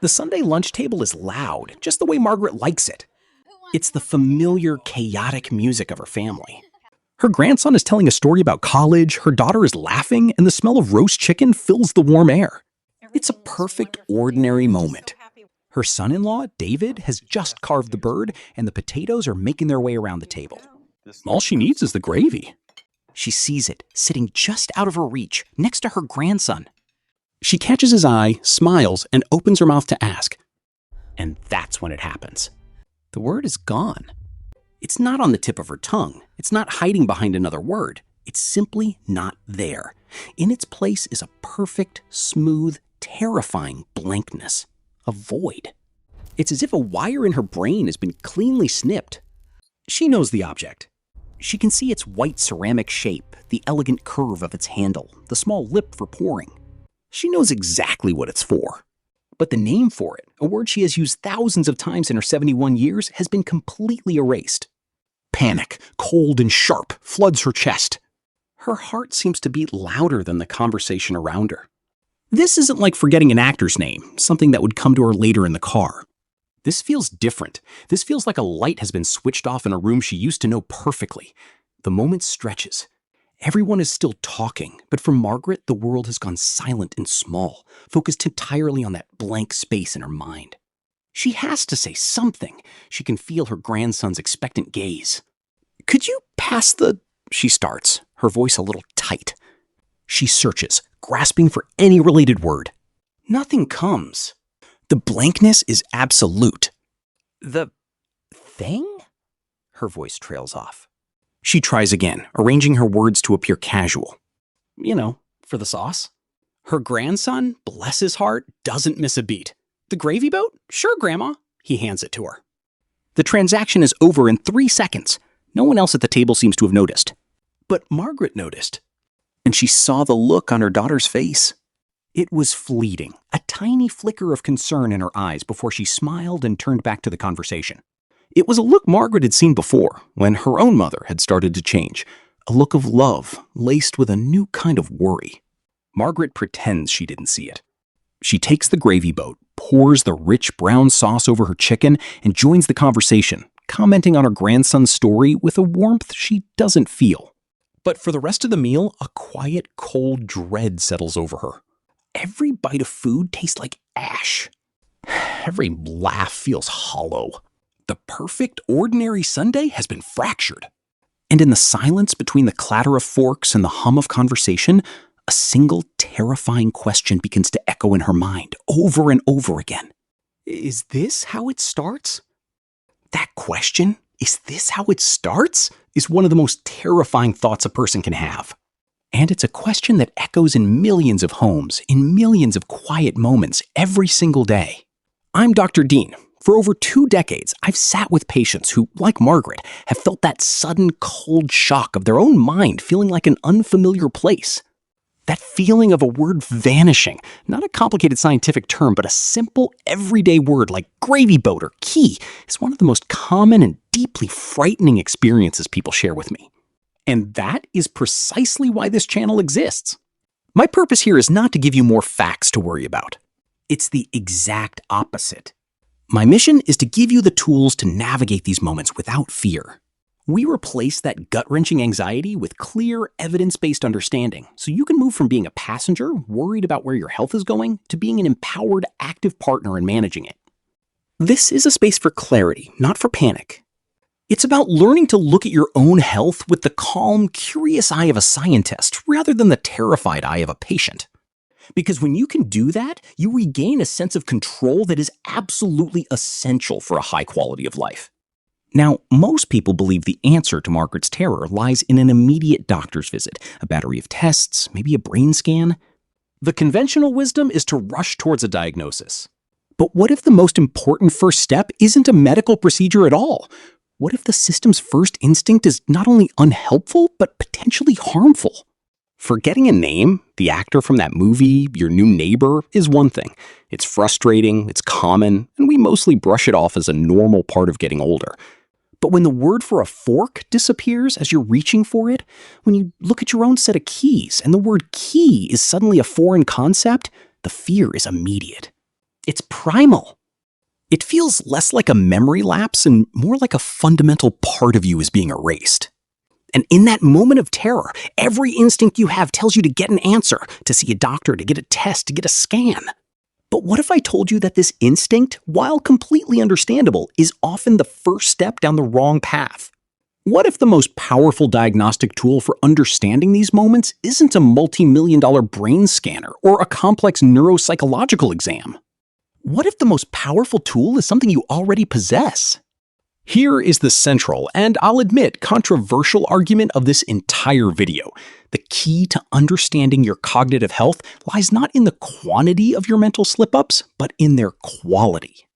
The Sunday lunch table is loud, just the way Margaret likes it. It's the familiar, chaotic music of her family. Her grandson is telling a story about college, her daughter is laughing, and the smell of roast chicken fills the warm air. It's a perfect, ordinary moment. Her son-in-law, David, has just carved the bird, and the potatoes are making their way around the table. All she needs is the gravy. She sees it, sitting just out of her reach, next to her grandson. She catches his eye, smiles, and opens her mouth to ask. And that's when it happens. The word is gone. It's not on the tip of her tongue. It's not hiding behind another word. It's simply not there. In its place is a perfect, smooth, terrifying blankness. A void. It's as if a wire in her brain has been cleanly snipped. She knows the object. She can see its white ceramic shape, the elegant curve of its handle, the small lip for pouring. She knows exactly what it's for. But the name for it, a word she has used thousands of times in her 71 years, has been completely erased. Panic, cold and sharp, floods her chest. Her heart seems to beat louder than the conversation around her. This isn't like forgetting an actor's name, something that would come to her later in the car. This feels different. This feels like a light has been switched off in a room she used to know perfectly. The moment stretches. Everyone is still talking, but for Margaret, the world has gone silent and small, focused entirely on that blank space in her mind. She has to say something. She can feel her grandson's expectant gaze. "Could you pass the—" she starts, her voice a little tight. She searches, grasping for any related word. Nothing comes. The blankness is absolute. "The thing?" Her voice trails off. She tries again, arranging her words to appear casual. You know, for the sauce. Her grandson, bless his heart, doesn't miss a beat. "The gravy boat? Sure, Grandma." He hands it to her. The transaction is over in 3 seconds. No one else at the table seems to have noticed. But Margaret noticed. And she saw the look on her daughter's face. It was fleeting, a tiny flicker of concern in her eyes before she smiled and turned back to the conversation. It was a look Margaret had seen before, when her own mother had started to change. A look of love, laced with a new kind of worry. Margaret pretends she didn't see it. She takes the gravy boat, pours the rich brown sauce over her chicken, and joins the conversation, commenting on her grandson's story with a warmth she doesn't feel. But for the rest of the meal, a quiet, cold dread settles over her. Every bite of food tastes like ash. Every laugh feels hollow. The perfect, ordinary Sunday has been fractured. And in the silence between the clatter of forks and the hum of conversation, a single terrifying question begins to echo in her mind over and over again. Is this how it starts? That question, is this how it starts, is one of the most terrifying thoughts a person can have. And it's a question that echoes in millions of homes, in millions of quiet moments every single day. I'm Dr. Dean. For over 2 decades, I've sat with patients who, like Margaret, have felt that sudden cold shock of their own mind feeling like an unfamiliar place. That feeling of a word vanishing, not a complicated scientific term, but a simple, everyday word like gravy boat or key, is one of the most common and deeply frightening experiences people share with me. And that is precisely why this channel exists. My purpose here is not to give you more facts to worry about. It's the exact opposite. My mission is to give you the tools to navigate these moments without fear. We replace that gut-wrenching anxiety with clear, evidence-based understanding, so you can move from being a passenger worried about where your health is going to being an empowered, active partner in managing it. This is a space for clarity, not for panic. It's about learning to look at your own health with the calm, curious eye of a scientist rather than the terrified eye of a patient. Because when you can do that, you regain a sense of control that is absolutely essential for a high quality of life. Now, most people believe the answer to Margaret's terror lies in an immediate doctor's visit, a battery of tests, maybe a brain scan. The conventional wisdom is to rush towards a diagnosis. But what if the most important first step isn't a medical procedure at all? What if the system's first instinct is not only unhelpful, but potentially harmful? Forgetting a name, the actor from that movie, your new neighbor, is one thing. It's frustrating, it's common, and we mostly brush it off as a normal part of getting older. But when the word for a fork disappears as you're reaching for it, when you look at your own set of keys and the word key is suddenly a foreign concept, the fear is immediate. It's primal. It feels less like a memory lapse and more like a fundamental part of you is being erased. And in that moment of terror, every instinct you have tells you to get an answer, to see a doctor, to get a test, to get a scan. But what if I told you that this instinct, while completely understandable, is often the first step down the wrong path? What if the most powerful diagnostic tool for understanding these moments isn't a multi-million-dollar brain scanner or a complex neuropsychological exam? What if the most powerful tool is something you already possess? Here is the central, and I'll admit, controversial argument of this entire video. The key to understanding your cognitive health lies not in the quantity of your mental slip-ups, but in their quality.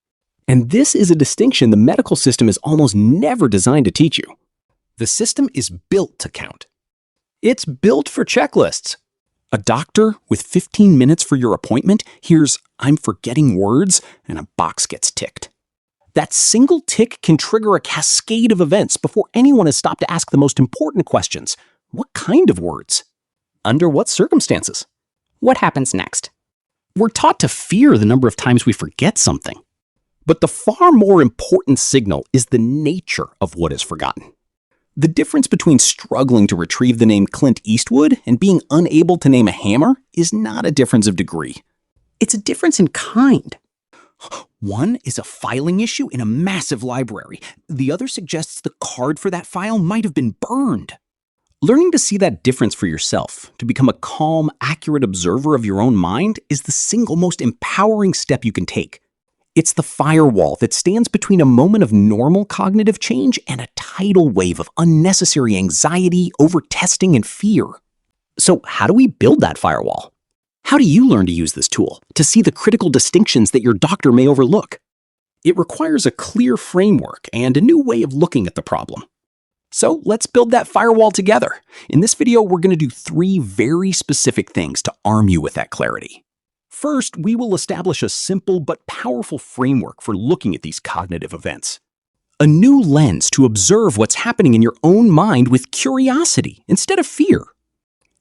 And this is a distinction the medical system is almost never designed to teach you. The system is built to count. It's built for checklists. A doctor with 15 minutes for your appointment hears, "I'm forgetting words," and a box gets ticked. That single tick can trigger a cascade of events before anyone has stopped to ask the most important questions. What kind of words? Under what circumstances? What happens next? We're taught to fear the number of times we forget something. But the far more important signal is the nature of what is forgotten. The difference between struggling to retrieve the name Clint Eastwood and being unable to name a hammer is not a difference of degree. It's a difference in kind. One is a filing issue in a massive library. The other suggests the card for that file might have been burned. Learning to see that difference for yourself, to become a calm, accurate observer of your own mind, is the single most empowering step you can take. It's the firewall that stands between a moment of normal cognitive change and a tidal wave of unnecessary anxiety, over-testing, and fear. So how do we build that firewall? How do you learn to use this tool, to see the critical distinctions that your doctor may overlook? It requires a clear framework and a new way of looking at the problem. So let's build that firewall together. In this video, we're going to do 3 very specific things to arm you with that clarity. First, we will establish a simple but powerful framework for looking at these cognitive events. A new lens to observe what's happening in your own mind with curiosity instead of fear.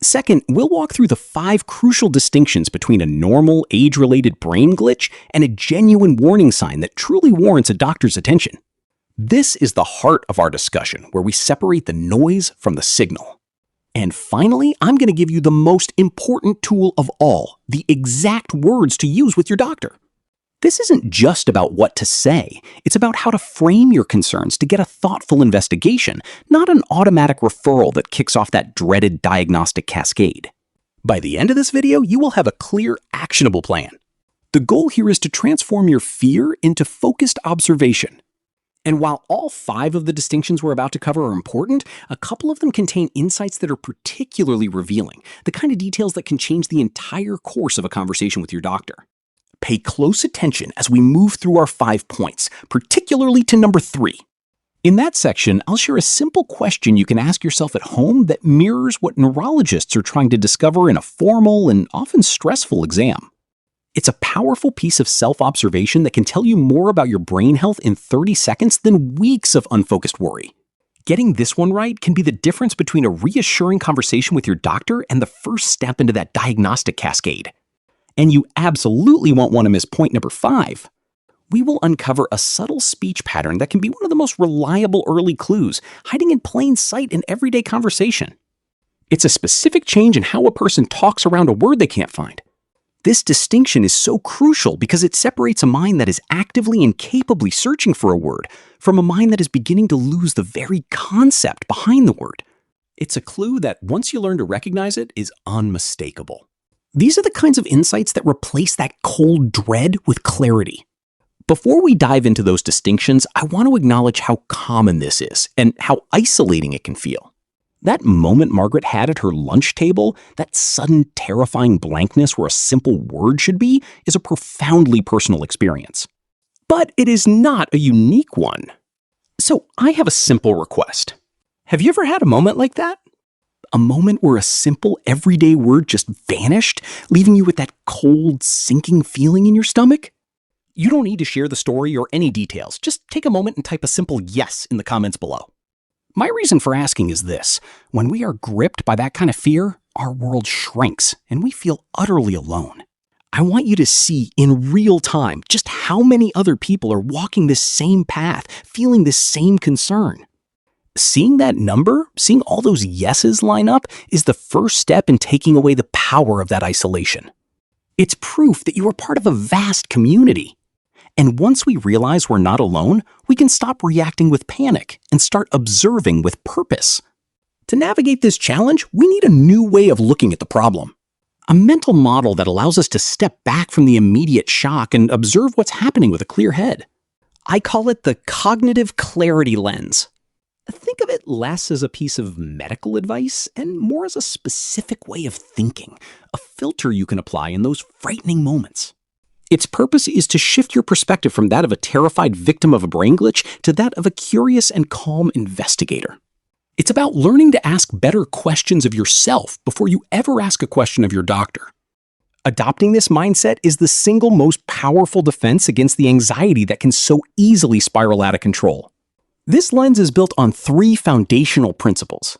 Second, we'll walk through the 5 crucial distinctions between a normal, age-related brain glitch and a genuine warning sign that truly warrants a doctor's attention. This is the heart of our discussion, where we separate the noise from the signal. And finally, I'm going to give you the most important tool of all, the exact words to use with your doctor. This isn't just about what to say. It's about how to frame your concerns to get a thoughtful investigation, not an automatic referral that kicks off that dreaded diagnostic cascade. By the end of this video, you will have a clear, actionable plan. The goal here is to transform your fear into focused observation. And while all 5 of the distinctions we're about to cover are important, a couple of them contain insights that are particularly revealing, the kind of details that can change the entire course of a conversation with your doctor. Pay close attention as we move through our 5 points, particularly to number 3. In that section, I'll share a simple question you can ask yourself at home that mirrors what neurologists are trying to discover in a formal and often stressful exam. It's a powerful piece of self-observation that can tell you more about your brain health in 30 seconds than weeks of unfocused worry. Getting this one right can be the difference between a reassuring conversation with your doctor and the first step into that diagnostic cascade. And you absolutely won't want to miss point number 5. We will uncover a subtle speech pattern that can be one of the most reliable early clues, hiding in plain sight in everyday conversation. It's a specific change in how a person talks around a word they can't find. This distinction is so crucial because it separates a mind that is actively and capably searching for a word from a mind that is beginning to lose the very concept behind the word. It's a clue that, once you learn to recognize it, is unmistakable. These are the kinds of insights that replace that cold dread with clarity. Before we dive into those distinctions, I want to acknowledge how common this is and how isolating it can feel. That moment Margaret had at her lunch table, that sudden terrifying blankness where a simple word should be, is a profoundly personal experience. But it is not a unique one. So I have a simple request. Have you ever had a moment like that? A moment where a simple, everyday word just vanished, leaving you with that cold, sinking feeling in your stomach? You don't need to share the story or any details. Just take a moment and type a simple yes in the comments below. My reason for asking is this. When we are gripped by that kind of fear, our world shrinks and we feel utterly alone. I want you to see in real time just how many other people are walking this same path, feeling this same concern. Seeing that number, seeing all those yeses line up, is the first step in taking away the power of that isolation. It's proof that you are part of a vast community. And once we realize we're not alone, we can stop reacting with panic and start observing with purpose. To navigate this challenge, we need a new way of looking at the problem. A mental model that allows us to step back from the immediate shock and observe what's happening with a clear head. I call it the cognitive clarity lens. Think of it less as a piece of medical advice and more as a specific way of thinking, a filter you can apply in those frightening moments. Its purpose is to shift your perspective from that of a terrified victim of a brain glitch to that of a curious and calm investigator. It's about learning to ask better questions of yourself before you ever ask a question of your doctor. Adopting this mindset is the single most powerful defense against the anxiety that can so easily spiral out of control. This lens is built on 3 foundational principles.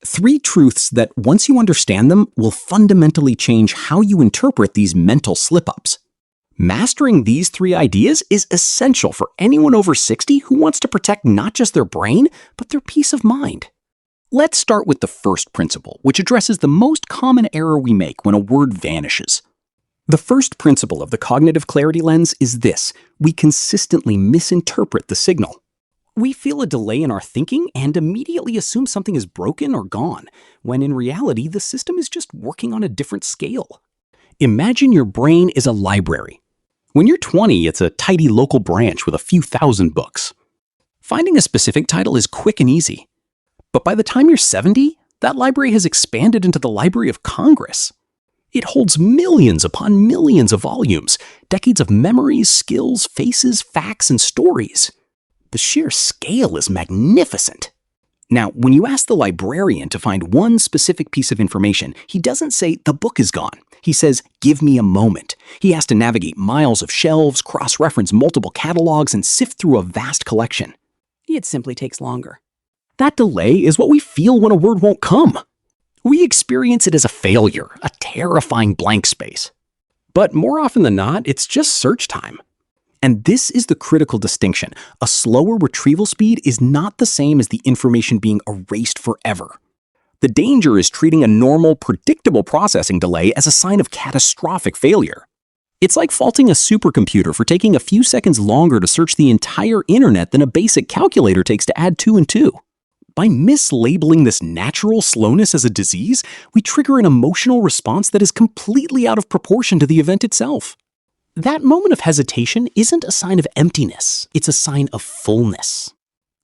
3 truths that, once you understand them, will fundamentally change how you interpret these mental slip-ups. Mastering these 3 ideas is essential for anyone over 60 who wants to protect not just their brain, but their peace of mind. Let's start with the first principle, which addresses the most common error we make when a word vanishes. The first principle of the cognitive clarity lens is this: we consistently misinterpret the signal. We feel a delay in our thinking and immediately assume something is broken or gone, when in reality the system is just working on a different scale. Imagine your brain is a library. When you're 20, it's a tidy local branch with a few thousand books. Finding a specific title is quick and easy. But by the time you're 70, that library has expanded into the Library of Congress. It holds millions upon millions of volumes, decades of memories, skills, faces, facts, and stories. The sheer scale is magnificent. Now, when you ask the librarian to find one specific piece of information, he doesn't say, "the book is gone." He says, "give me a moment." He has to navigate miles of shelves, cross-reference multiple catalogs, and sift through a vast collection. It simply takes longer. That delay is what we feel when a word won't come. We experience it as a failure, a terrifying blank space. But more often than not, it's just search time. And this is the critical distinction. A slower retrieval speed is not the same as the information being erased forever. The danger is treating a normal, predictable processing delay as a sign of catastrophic failure. It's like faulting a supercomputer for taking a few seconds longer to search the entire internet than a basic calculator takes to add 2 and 2. By mislabeling this natural slowness as a disease, we trigger an emotional response that is completely out of proportion to the event itself. That moment of hesitation isn't a sign of emptiness, it's a sign of fullness.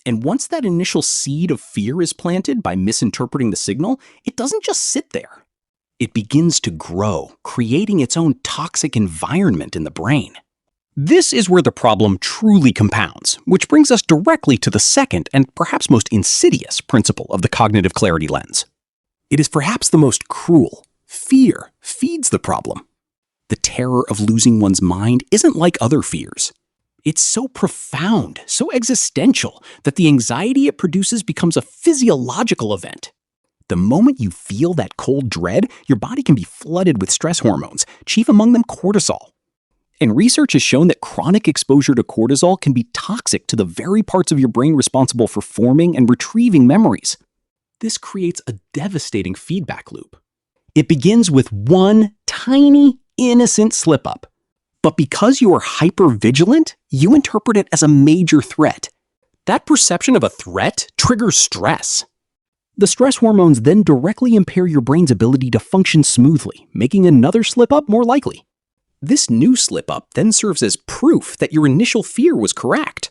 And once that initial seed of fear is planted by misinterpreting the signal, it doesn't just sit there. It begins to grow, creating its own toxic environment in the brain. This is where the problem truly compounds, which brings us directly to the second and perhaps most insidious principle of the cognitive clarity lens. It is perhaps the most cruel. Fear feeds the problem. The terror of losing one's mind isn't like other fears. It's so profound, so existential, that the anxiety it produces becomes a physiological event. The moment you feel that cold dread, your body can be flooded with stress hormones, chief among them cortisol. And research has shown that chronic exposure to cortisol can be toxic to the very parts of your brain responsible for forming and retrieving memories. This creates a devastating feedback loop. It begins with one tiny, innocent slip-up. But because you are hyper-vigilant, you interpret it as a major threat. That perception of a threat triggers stress. The stress hormones then directly impair your brain's ability to function smoothly, making another slip-up more likely. This new slip-up then serves as proof that your initial fear was correct.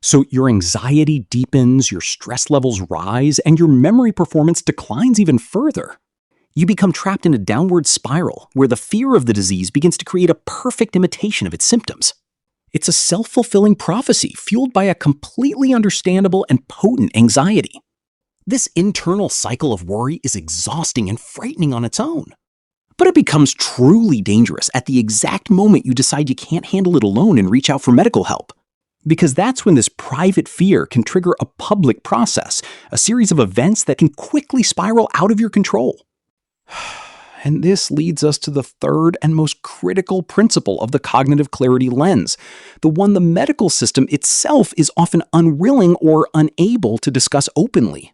So your anxiety deepens, your stress levels rise, and your memory performance declines even further. You become trapped in a downward spiral where the fear of the disease begins to create a perfect imitation of its symptoms. It's a self-fulfilling prophecy fueled by a completely understandable and potent anxiety. This internal cycle of worry is exhausting and frightening on its own. But it becomes truly dangerous at the exact moment you decide you can't handle it alone and reach out for medical help. Because that's when this private fear can trigger a public process, a series of events that can quickly spiral out of your control. And this leads us to the third and most critical principle of the cognitive clarity lens, the one the medical system itself is often unwilling or unable to discuss openly.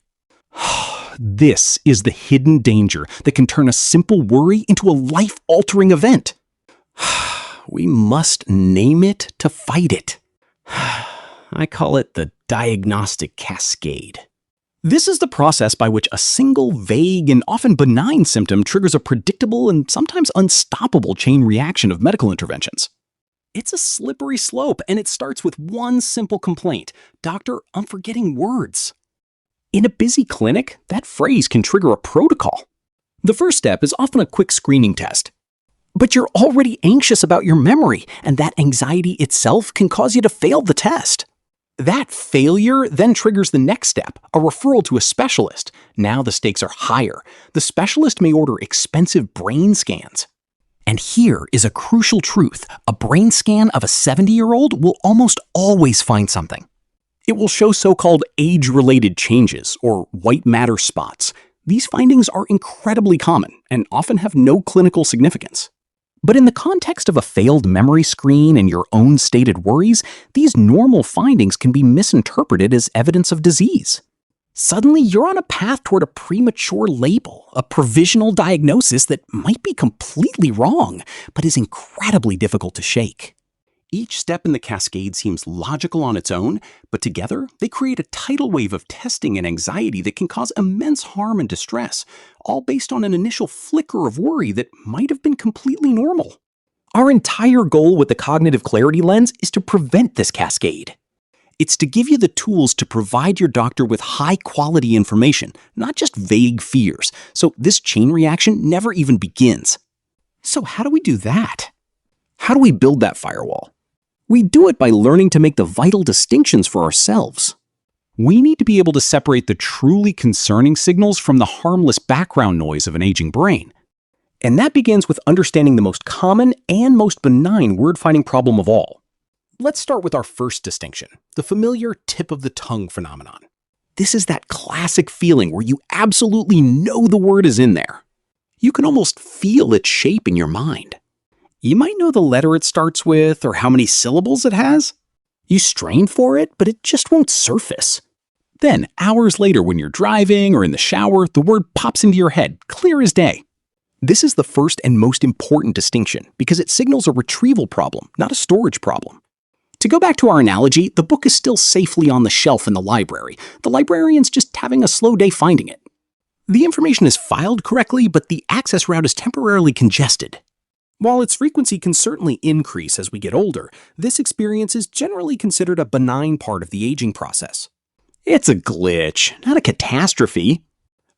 This is the hidden danger that can turn a simple worry into a life-altering event. We must name it to fight it. I call it the diagnostic cascade. This is the process by which a single vague and often benign symptom triggers a predictable and sometimes unstoppable chain reaction of medical interventions. It's a slippery slope, and it starts with one simple complaint: "Doctor, I'm forgetting words." In a busy clinic, that phrase can trigger a protocol. The first step is often a quick screening test. But you're already anxious about your memory, and that anxiety itself can cause you to fail the test. That failure then triggers the next step, a referral to a specialist. Now the stakes are higher. The specialist may order expensive brain scans. And here is a crucial truth: a brain scan of a 70-year-old will almost always find something. It will show so-called age-related changes, or white matter spots. These findings are incredibly common and often have no clinical significance. But in the context of a failed memory screen and your own stated worries, these normal findings can be misinterpreted as evidence of disease. Suddenly, you're on a path toward a premature label, a provisional diagnosis that might be completely wrong, but is incredibly difficult to shake. Each step in the cascade seems logical on its own, but together they create a tidal wave of testing and anxiety that can cause immense harm and distress, all based on an initial flicker of worry that might have been completely normal. Our entire goal with the cognitive clarity lens is to prevent this cascade. It's to give you the tools to provide your doctor with high-quality information, not just vague fears, so this chain reaction never even begins. So how do we do that? How do we build that firewall? We do it by learning to make the vital distinctions for ourselves. We need to be able to separate the truly concerning signals from the harmless background noise of an aging brain. And that begins with understanding the most common and most benign word-finding problem of all. Let's start with our first distinction, the familiar tip-of-the-tongue phenomenon. This is that classic feeling where you absolutely know the word is in there. You can almost feel its shape in your mind. You might know the letter it starts with or how many syllables it has. You strain for it, but it just won't surface. Then, hours later when you're driving or in the shower, the word pops into your head, clear as day. This is the first and most important distinction because it signals a retrieval problem, not a storage problem. To go back to our analogy, the book is still safely on the shelf in the library. The librarian's just having a slow day finding it. The information is filed correctly, but the access route is temporarily congested. While its frequency can certainly increase as we get older, this experience is generally considered a benign part of the aging process. It's a glitch, not a catastrophe.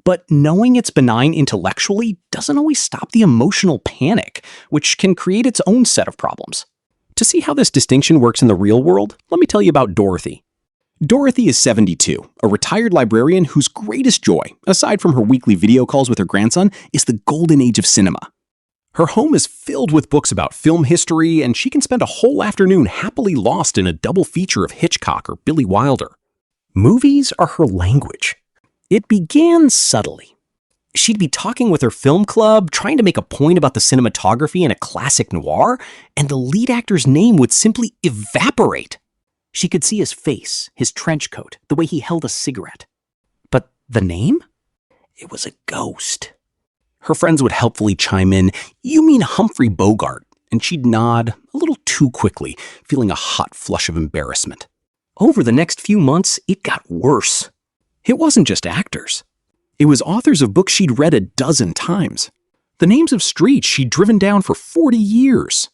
But knowing it's benign intellectually doesn't always stop the emotional panic, which can create its own set of problems. To see how this distinction works in the real world, let me tell you about Dorothy. Dorothy is 72, a retired librarian whose greatest joy, aside from her weekly video calls with her grandson, is the golden age of cinema. Her home is filled with books about film history, and she can spend a whole afternoon happily lost in a double feature of Hitchcock or Billy Wilder. Movies are her language. It began subtly. She'd be talking with her film club, trying to make a point about the cinematography in a classic noir, and the lead actor's name would simply evaporate. She could see his face, his trench coat, the way he held a cigarette. But the name? It was a ghost. Her friends would helpfully chime in, "You mean Humphrey Bogart," and she'd nod, a little too quickly, feeling a hot flush of embarrassment. Over the next few months, it got worse. It wasn't just actors. It was authors of books she'd read a dozen times. The names of streets she'd driven down for 40 years.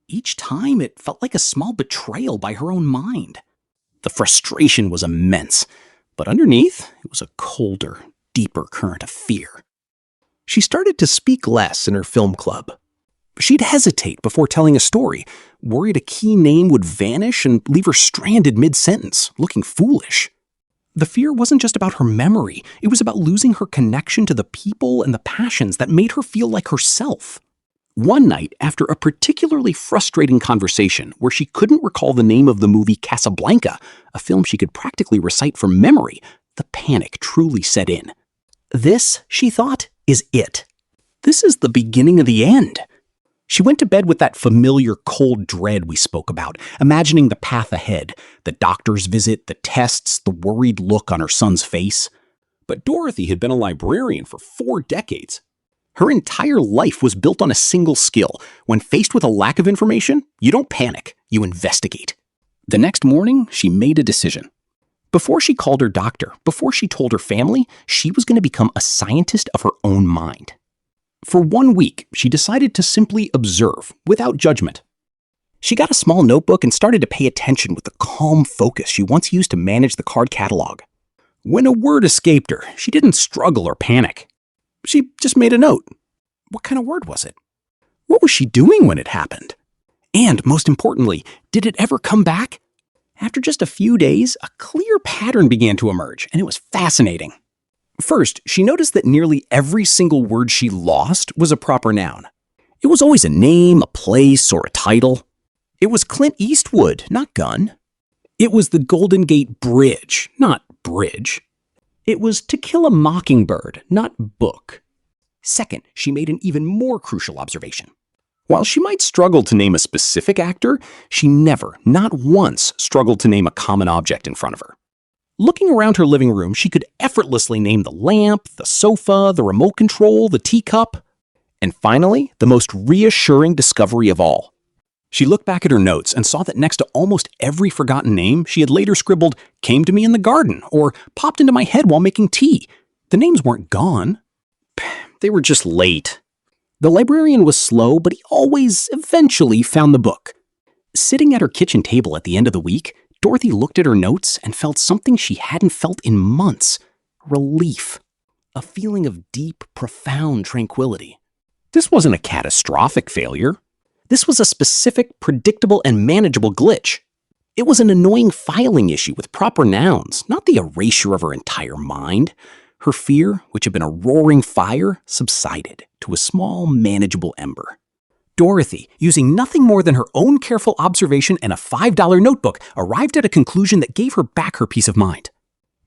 Each time, it felt like a small betrayal by her own mind. The frustration was immense, but underneath, it was a colder, deeper current of fear. She started to speak less in her film club. She'd hesitate before telling a story, worried a key name would vanish and leave her stranded mid-sentence, looking foolish. The fear wasn't just about her memory, it was about losing her connection to the people and the passions that made her feel like herself. One night, after a particularly frustrating conversation where she couldn't recall the name of the movie Casablanca, a film she could practically recite from memory, the panic truly set in. This, she thought, is it. This is the beginning of the end. She went to bed with that familiar cold dread we spoke about, imagining the path ahead, the doctor's visit, the tests, the worried look on her son's face. But Dorothy had been a librarian for 4 decades. Her entire life was built on a single skill. When faced with a lack of information, you don't panic, you investigate. The next morning, she made a decision. Before she called her doctor, before she told her family, she was going to become a scientist of her own mind. For 1 week, she decided to simply observe, without judgment. She got a small notebook and started to pay attention with the calm focus she once used to manage the card catalog. When a word escaped her, she didn't struggle or panic. She just made a note. What kind of word was it? What was she doing when it happened? And, most importantly, did it ever come back? After just a few days, a clear pattern began to emerge, and it was fascinating. First, she noticed that nearly every single word she lost was a proper noun. It was always a name, a place, or a title. It was Clint Eastwood, not gun. It was the Golden Gate Bridge, not bridge. It was To Kill a Mockingbird, not book. Second, she made an even more crucial observation. While she might struggle to name a specific actor, she never, not once, struggled to name a common object in front of her. Looking around her living room, she could effortlessly name the lamp, the sofa, the remote control, the teacup. And finally, the most reassuring discovery of all. She looked back at her notes and saw that next to almost every forgotten name, she had later scribbled, "came to me in the garden," or "popped into my head while making tea." The names weren't gone. They were just late. The librarian was slow, but he always, eventually, found the book. Sitting at her kitchen table at the end of the week, Dorothy looked at her notes and felt something she hadn't felt in months. Relief. A feeling of deep, profound tranquility. This wasn't a catastrophic failure. This was a specific, predictable, and manageable glitch. It was an annoying filing issue with proper nouns, not the erasure of her entire mind. Her fear, which had been a roaring fire, subsided to a small, manageable ember. Dorothy, using nothing more than her own careful observation and a $5 notebook, arrived at a conclusion that gave her back her peace of mind.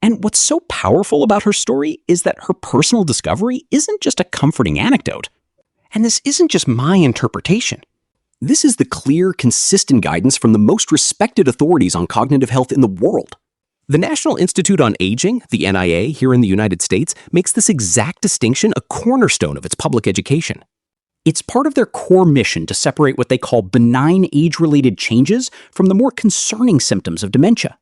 And what's so powerful about her story is that her personal discovery isn't just a comforting anecdote. And this isn't just my interpretation. This is the clear, consistent guidance from the most respected authorities on cognitive health in the world. The National Institute on Aging, the NIA, here in the United States, makes this exact distinction a cornerstone of its public education. It's part of their core mission to separate what they call benign age-related changes from the more concerning symptoms of dementia.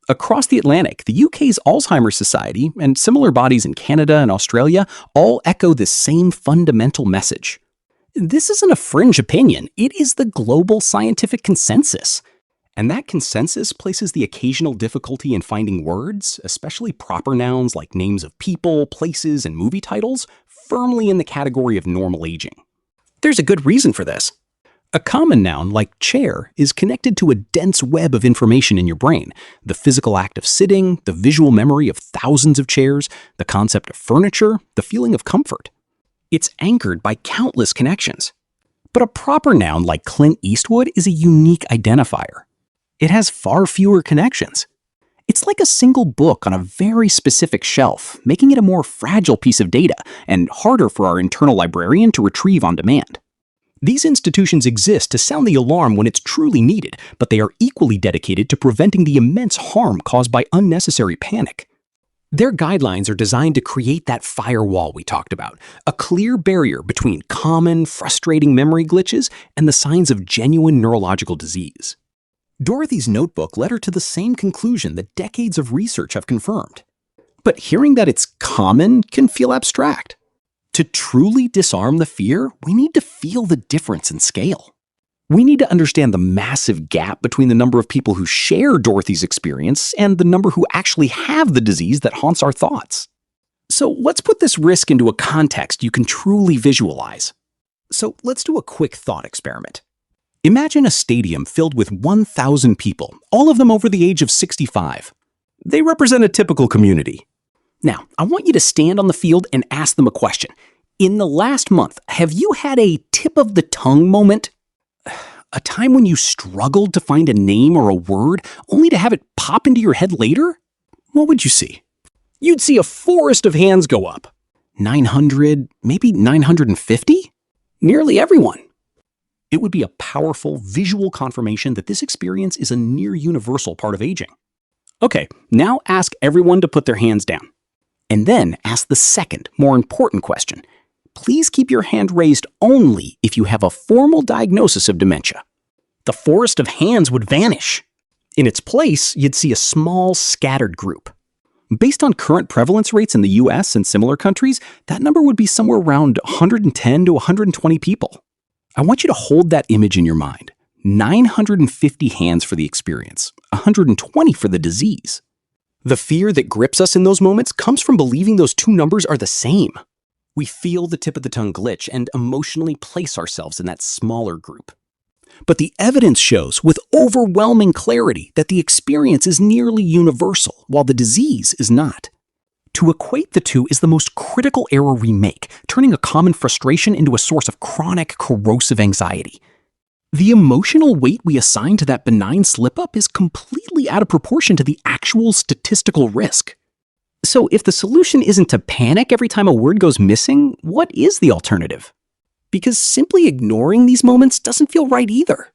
Across the Atlantic, the UK's Alzheimer's Society and similar bodies in Canada and Australia all echo this same fundamental message. This isn't a fringe opinion, it is the global scientific consensus. And that consensus places the occasional difficulty in finding words, especially proper nouns like names of people, places, and movie titles, firmly in the category of normal aging. There's a good reason for this. A common noun, like chair, is connected to a dense web of information in your brain. The physical act of sitting, the visual memory of thousands of chairs, the concept of furniture, the feeling of comfort. It's anchored by countless connections. But a proper noun like Clint Eastwood is a unique identifier. It has far fewer connections. It's like a single book on a very specific shelf, making it a more fragile piece of data and harder for our internal librarian to retrieve on demand. These institutions exist to sound the alarm when it's truly needed, but they are equally dedicated to preventing the immense harm caused by unnecessary panic. Their guidelines are designed to create that firewall we talked about, a clear barrier between common, frustrating memory glitches and the signs of genuine neurological disease. Dorothy's notebook led her to the same conclusion that decades of research have confirmed. But hearing that it's common can feel abstract. To truly disarm the fear, we need to feel the difference in scale. We need to understand the massive gap between the number of people who share Dorothy's experience and the number who actually have the disease that haunts our thoughts. So let's put this risk into a context you can truly visualize. So let's do a quick thought experiment. Imagine a stadium filled with 1,000 people, all of them over the age of 65. They represent a typical community. Now, I want you to stand on the field and ask them a question. In the last month, have you had a tip-of-the-tongue moment? A time when you struggled to find a name or a word, only to have it pop into your head later? What would you see? You'd see a forest of hands go up. 900, maybe 950? Nearly everyone. It would be a powerful visual confirmation that this experience is a near universal part of aging. Okay, now ask everyone to put their hands down. And then ask the second, more important question. Please keep your hand raised only if you have a formal diagnosis of dementia. The forest of hands would vanish. In its place, you'd see a small, scattered group. Based on current prevalence rates in the US and similar countries, that number would be somewhere around 110 to 120 people. I want you to hold that image in your mind. 950 hands for the experience, 120 for the disease. The fear that grips us in those moments comes from believing those two numbers are the same. We feel the tip of the tongue glitch and emotionally place ourselves in that smaller group. But the evidence shows with overwhelming clarity that the experience is nearly universal, while the disease is not. To equate the two is the most critical error we make, turning a common frustration into a source of chronic, corrosive anxiety. The emotional weight we assign to that benign slip-up is completely out of proportion to the actual statistical risk. So if the solution isn't to panic every time a word goes missing, what is the alternative? Because simply ignoring these moments doesn't feel right either.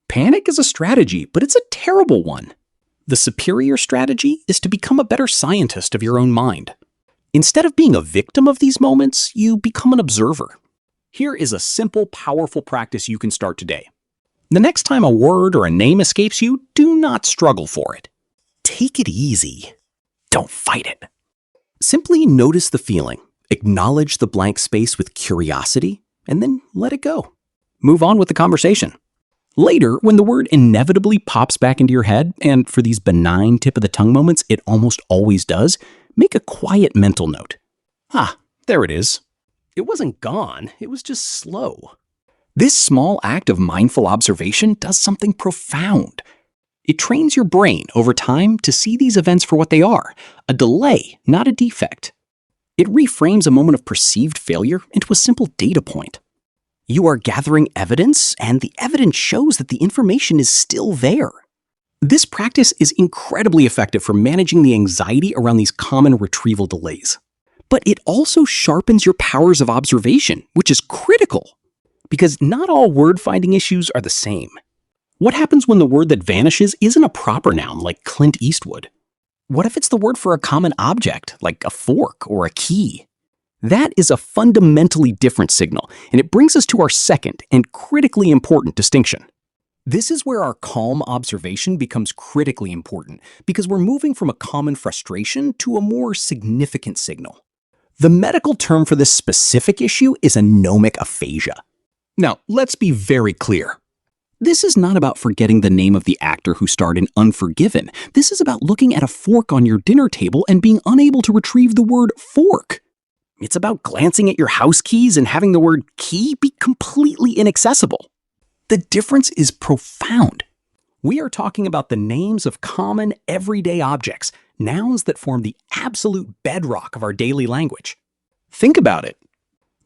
Panic is a strategy, but it's a terrible one. The superior strategy is to become a better scientist of your own mind. Instead of being a victim of these moments, you become an observer. Here is a simple, powerful practice you can start today. The next time a word or a name escapes you, do not struggle for it. Take it easy. Don't fight it. Simply notice the feeling, acknowledge the blank space with curiosity, and then let it go. Move on with the conversation. Later, when the word inevitably pops back into your head, and for these benign tip-of-the-tongue moments it almost always does, make a quiet mental note. Ah, there it is. It wasn't gone, it was just slow. This small act of mindful observation does something profound. It trains your brain over time to see these events for what they are, a delay, not a defect. It reframes a moment of perceived failure into a simple data point. You are gathering evidence, and the evidence shows that the information is still there. This practice is incredibly effective for managing the anxiety around these common retrieval delays. But it also sharpens your powers of observation, which is critical, because not all word-finding issues are the same. What happens when the word that vanishes isn't a proper noun like Clint Eastwood? What if it's the word for a common object, like a fork or a key? That is a fundamentally different signal, and it brings us to our second and critically important distinction. This is where our calm observation becomes critically important, because we're moving from a common frustration to a more significant signal. The medical term for this specific issue is anomic aphasia. Now, let's be very clear. This is not about forgetting the name of the actor who starred in Unforgiven. This is about looking at a fork on your dinner table and being unable to retrieve the word fork. It's about glancing at your house keys and having the word key be completely inaccessible. The difference is profound. We are talking about the names of common, everyday objects, nouns that form the absolute bedrock of our daily language. Think about it.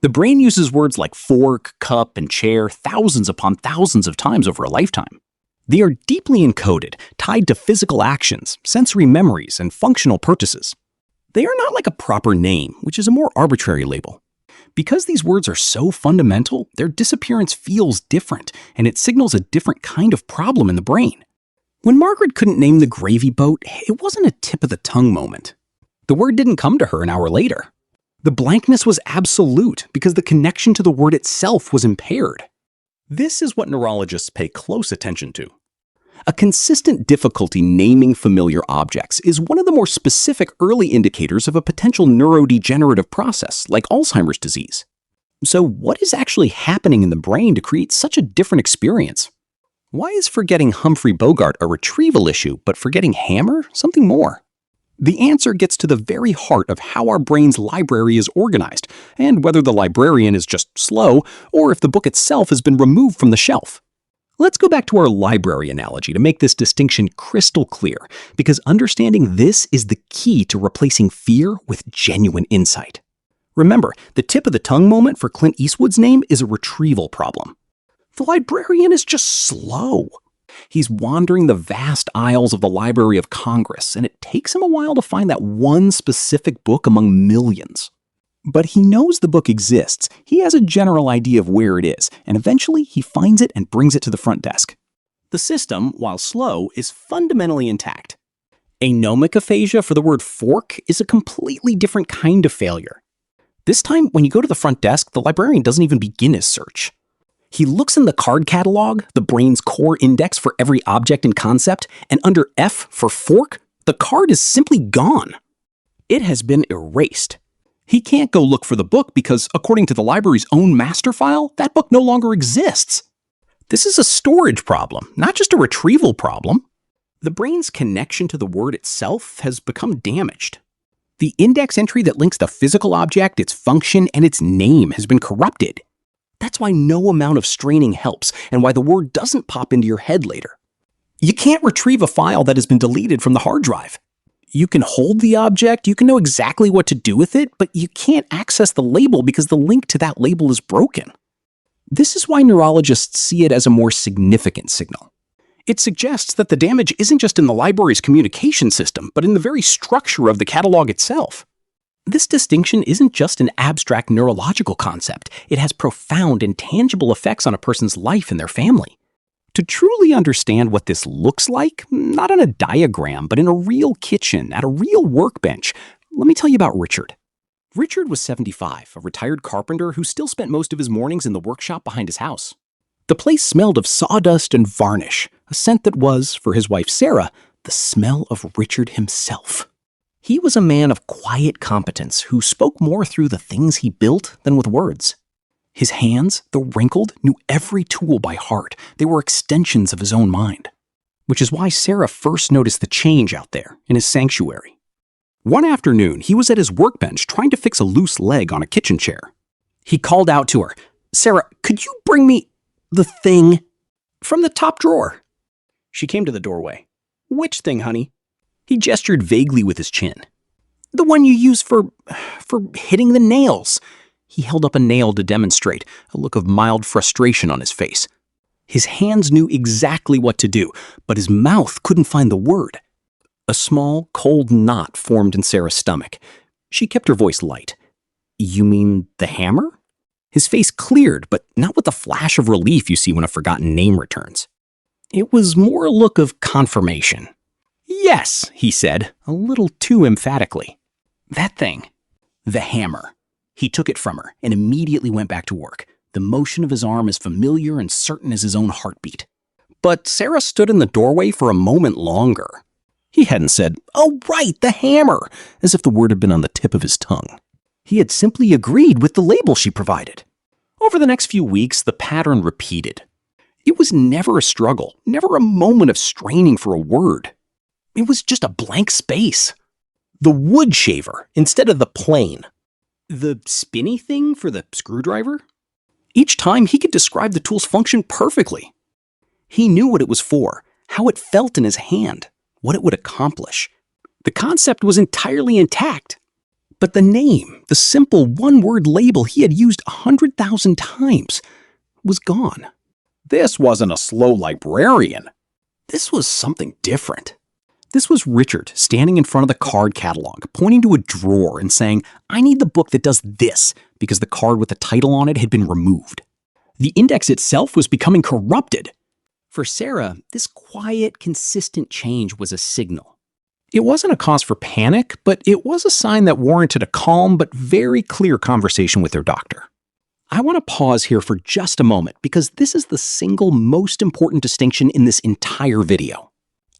The brain uses words like fork, cup, and chair thousands upon thousands of times over a lifetime. They are deeply encoded, tied to physical actions, sensory memories, and functional purposes. They are not like a proper name, which is a more arbitrary label. Because these words are so fundamental, their disappearance feels different, and it signals a different kind of problem in the brain. When Margaret couldn't name the gravy boat, it wasn't a tip-of-the-tongue moment. The word didn't come to her an hour later. The blankness was absolute because the connection to the word itself was impaired. This is what neurologists pay close attention to. A consistent difficulty naming familiar objects is one of the more specific early indicators of a potential neurodegenerative process like Alzheimer's disease. So what is actually happening in the brain to create such a different experience? Why is forgetting Humphrey Bogart a retrieval issue, but forgetting Hammer something more? The answer gets to the very heart of how our brain's library is organized, and whether the librarian is just slow, or if the book itself has been removed from the shelf. Let's go back to our library analogy to make this distinction crystal clear, because understanding this is the key to replacing fear with genuine insight. Remember, the tip-of-the-tongue moment for Clint Eastwood's name is a retrieval problem. The librarian is just slow. He's wandering the vast aisles of the Library of Congress, and it takes him a while to find that one specific book among millions. But he knows the book exists. He has a general idea of where it is, and eventually he finds it and brings it to the front desk. The system, while slow, is fundamentally intact. Anomic aphasia for the word fork is a completely different kind of failure. This time, when you go to the front desk, the librarian doesn't even begin his search. He looks in the card catalog, the brain's core index for every object and concept, and under F for fork, the card is simply gone. It has been erased. He can't go look for the book because, according to the library's own master file, that book no longer exists. This is a storage problem, not just a retrieval problem. The brain's connection to the word itself has become damaged. The index entry that links the physical object, its function, and its name has been corrupted. That's why no amount of straining helps, and why the word doesn't pop into your head later. You can't retrieve a file that has been deleted from the hard drive. You can hold the object, you can know exactly what to do with it, but you can't access the label because the link to that label is broken. This is why neurologists see it as a more significant signal. It suggests that the damage isn't just in the library's communication system, but in the very structure of the catalog itself. This distinction isn't just an abstract neurological concept. It has profound and tangible effects on a person's life and their family. To truly understand what this looks like, not on a diagram, but in a real kitchen, at a real workbench, let me tell you about Richard. Richard was 75, a retired carpenter who still spent most of his mornings in the workshop behind his house. The place smelled of sawdust and varnish, a scent that was, for his wife Sarah, the smell of Richard himself. He was a man of quiet competence who spoke more through the things he built than with words. His hands, though wrinkled, knew every tool by heart. They were extensions of his own mind. Which is why Sarah first noticed the change out there in his sanctuary. One afternoon, he was at his workbench trying to fix a loose leg on a kitchen chair. He called out to her, "Sarah, could you bring me the thing from the top drawer?" She came to the doorway. "Which thing, honey?" He gestured vaguely with his chin. "The one you use for hitting the nails." He held up a nail to demonstrate, a look of mild frustration on his face. His hands knew exactly what to do, but his mouth couldn't find the word. A small, cold knot formed in Sarah's stomach. She kept her voice light. "You mean the hammer?" His face cleared, but not with the flash of relief you see when a forgotten name returns. It was more a look of confirmation. "Yes," he said, a little too emphatically. "That thing. The hammer." He took it from her and immediately went back to work, the motion of his arm as familiar and certain as his own heartbeat. But Sarah stood in the doorway for a moment longer. He hadn't said, "Oh, right, the hammer," as if the word had been on the tip of his tongue. He had simply agreed with the label she provided. Over the next few weeks, the pattern repeated. It was never a struggle, never a moment of straining for a word. It was just a blank space. The wood shaver instead of the plane. The spinny thing for the screwdriver? Each time he could describe the tool's function perfectly. He knew what it was for, how it felt in his hand, what it would accomplish. The concept was entirely intact. But the name, the simple one-word label he had used 100,000 times, was gone. This wasn't a slow librarian. This was something different. This was Richard standing in front of the card catalog, pointing to a drawer and saying, "I need the book that does this," because the card with the title on it had been removed. The index itself was becoming corrupted. For Sarah, this quiet, consistent change was a signal. It wasn't a cause for panic, but it was a sign that warranted a calm but very clear conversation with their doctor. I want to pause here for just a moment because this is the single most important distinction in this entire video.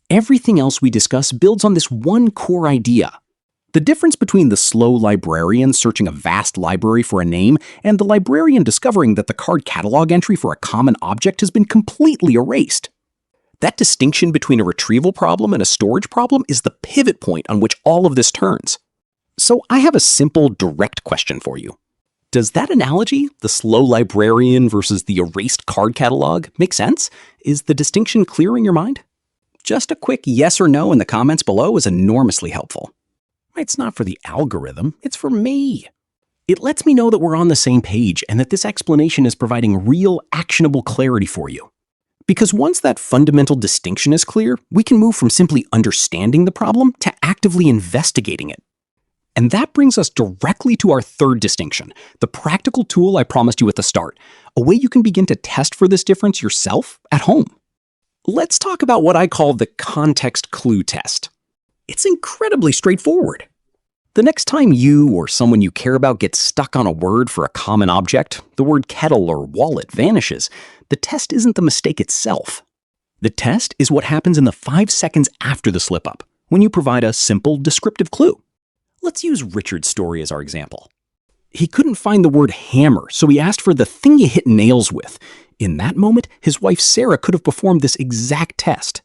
Everything else we discuss builds on this one core idea. The difference between the slow librarian searching a vast library for a name and the librarian discovering that the card catalog entry for a common object has been completely erased. That distinction between a retrieval problem and a storage problem is the pivot point on which all of this turns. So I have a simple, direct question for you. Does that analogy, the slow librarian versus the erased card catalog, make sense? Is the distinction clear in your mind? Just a quick yes or no in the comments below is enormously helpful. It's not for the algorithm, it's for me. It lets me know that we're on the same page and that this explanation is providing real, actionable clarity for you. Because once that fundamental distinction is clear, we can move from simply understanding the problem to actively investigating it. And that brings us directly to our third distinction, the practical tool I promised you at the start, a way you can begin to test for this difference yourself at home. Let's talk about what I call the context clue test. It's incredibly straightforward. The next time you or someone you care about gets stuck on a word for a common object, the word kettle or wallet vanishes, the test isn't the mistake itself. The test is what happens in the 5 seconds after the slip-up, when you provide a simple descriptive clue. Let's use Richard's story as our example. He couldn't find the word hammer, so he asked for the thing you hit nails with. In that moment, his wife Sarah could have performed this exact test.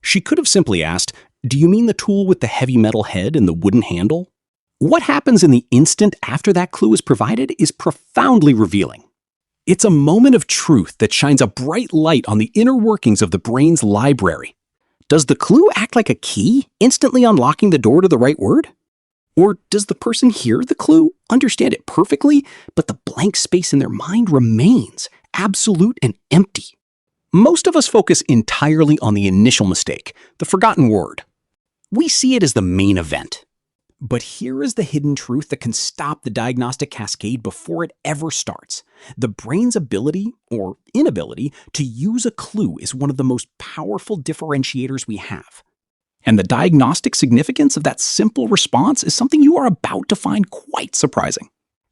She could have simply asked, "Do you mean the tool with the heavy metal head and the wooden handle?" What happens in the instant after that clue is provided is profoundly revealing. It's a moment of truth that shines a bright light on the inner workings of the brain's library. Does the clue act like a key, instantly unlocking the door to the right word? Or does the person hear the clue, understand it perfectly, but the blank space in their mind remains absolute and empty? Most of us focus entirely on the initial mistake, the forgotten word. We see it as the main event. But here is the hidden truth that can stop the diagnostic cascade before it ever starts. The brain's ability, or inability, to use a clue is one of the most powerful differentiators we have. And the diagnostic significance of that simple response is something you are about to find quite surprising.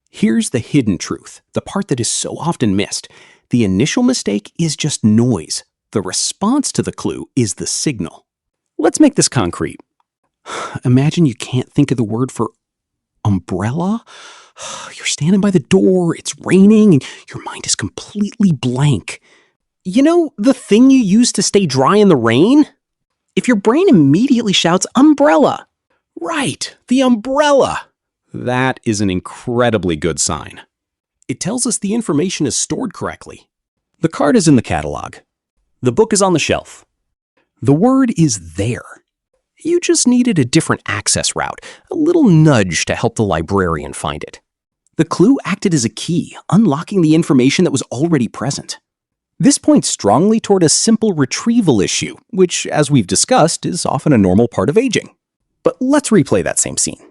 Here's the hidden truth, the part that is so often missed. The initial mistake is just noise. The response to the clue is the signal. Let's make this concrete. Imagine you can't think of the word for umbrella. You're standing by the door, it's raining, and your mind is completely blank. You know, the thing you use to stay dry in the rain? If your brain immediately shouts, umbrella. Right, the umbrella. That is an incredibly good sign. It tells us the information is stored correctly. The card is in the catalog. The book is on the shelf. The word is there. You just needed a different access route, a little nudge to help the librarian find it. The clue acted as a key, unlocking the information that was already present. This points strongly toward a simple retrieval issue, which, as we've discussed, is often a normal part of aging. But let's replay that same scene.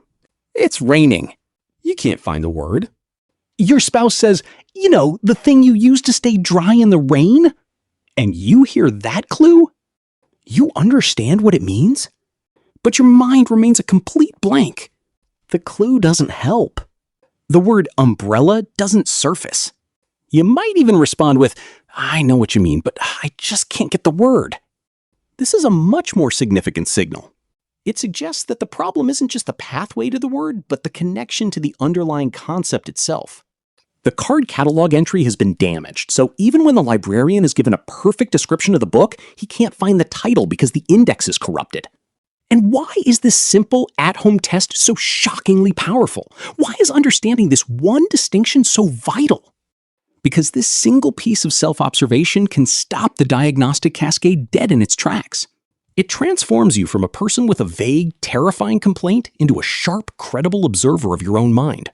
It's raining. You can't find the word. Your spouse says, "You know, the thing you use to stay dry in the rain?" And you hear that clue? You understand what it means? But your mind remains a complete blank. The clue doesn't help. The word umbrella doesn't surface. You might even respond with, "I know what you mean, but I just can't get the word." This is a much more significant signal. It suggests that the problem isn't just the pathway to the word, but the connection to the underlying concept itself. The card catalog entry has been damaged, so even when the librarian is given a perfect description of the book, he can't find the title because the index is corrupted. And why is this simple at-home test so shockingly powerful? Why is understanding this one distinction so vital? Because this single piece of self-observation can stop the diagnostic cascade dead in its tracks. It transforms you from a person with a vague, terrifying complaint into a sharp, credible observer of your own mind.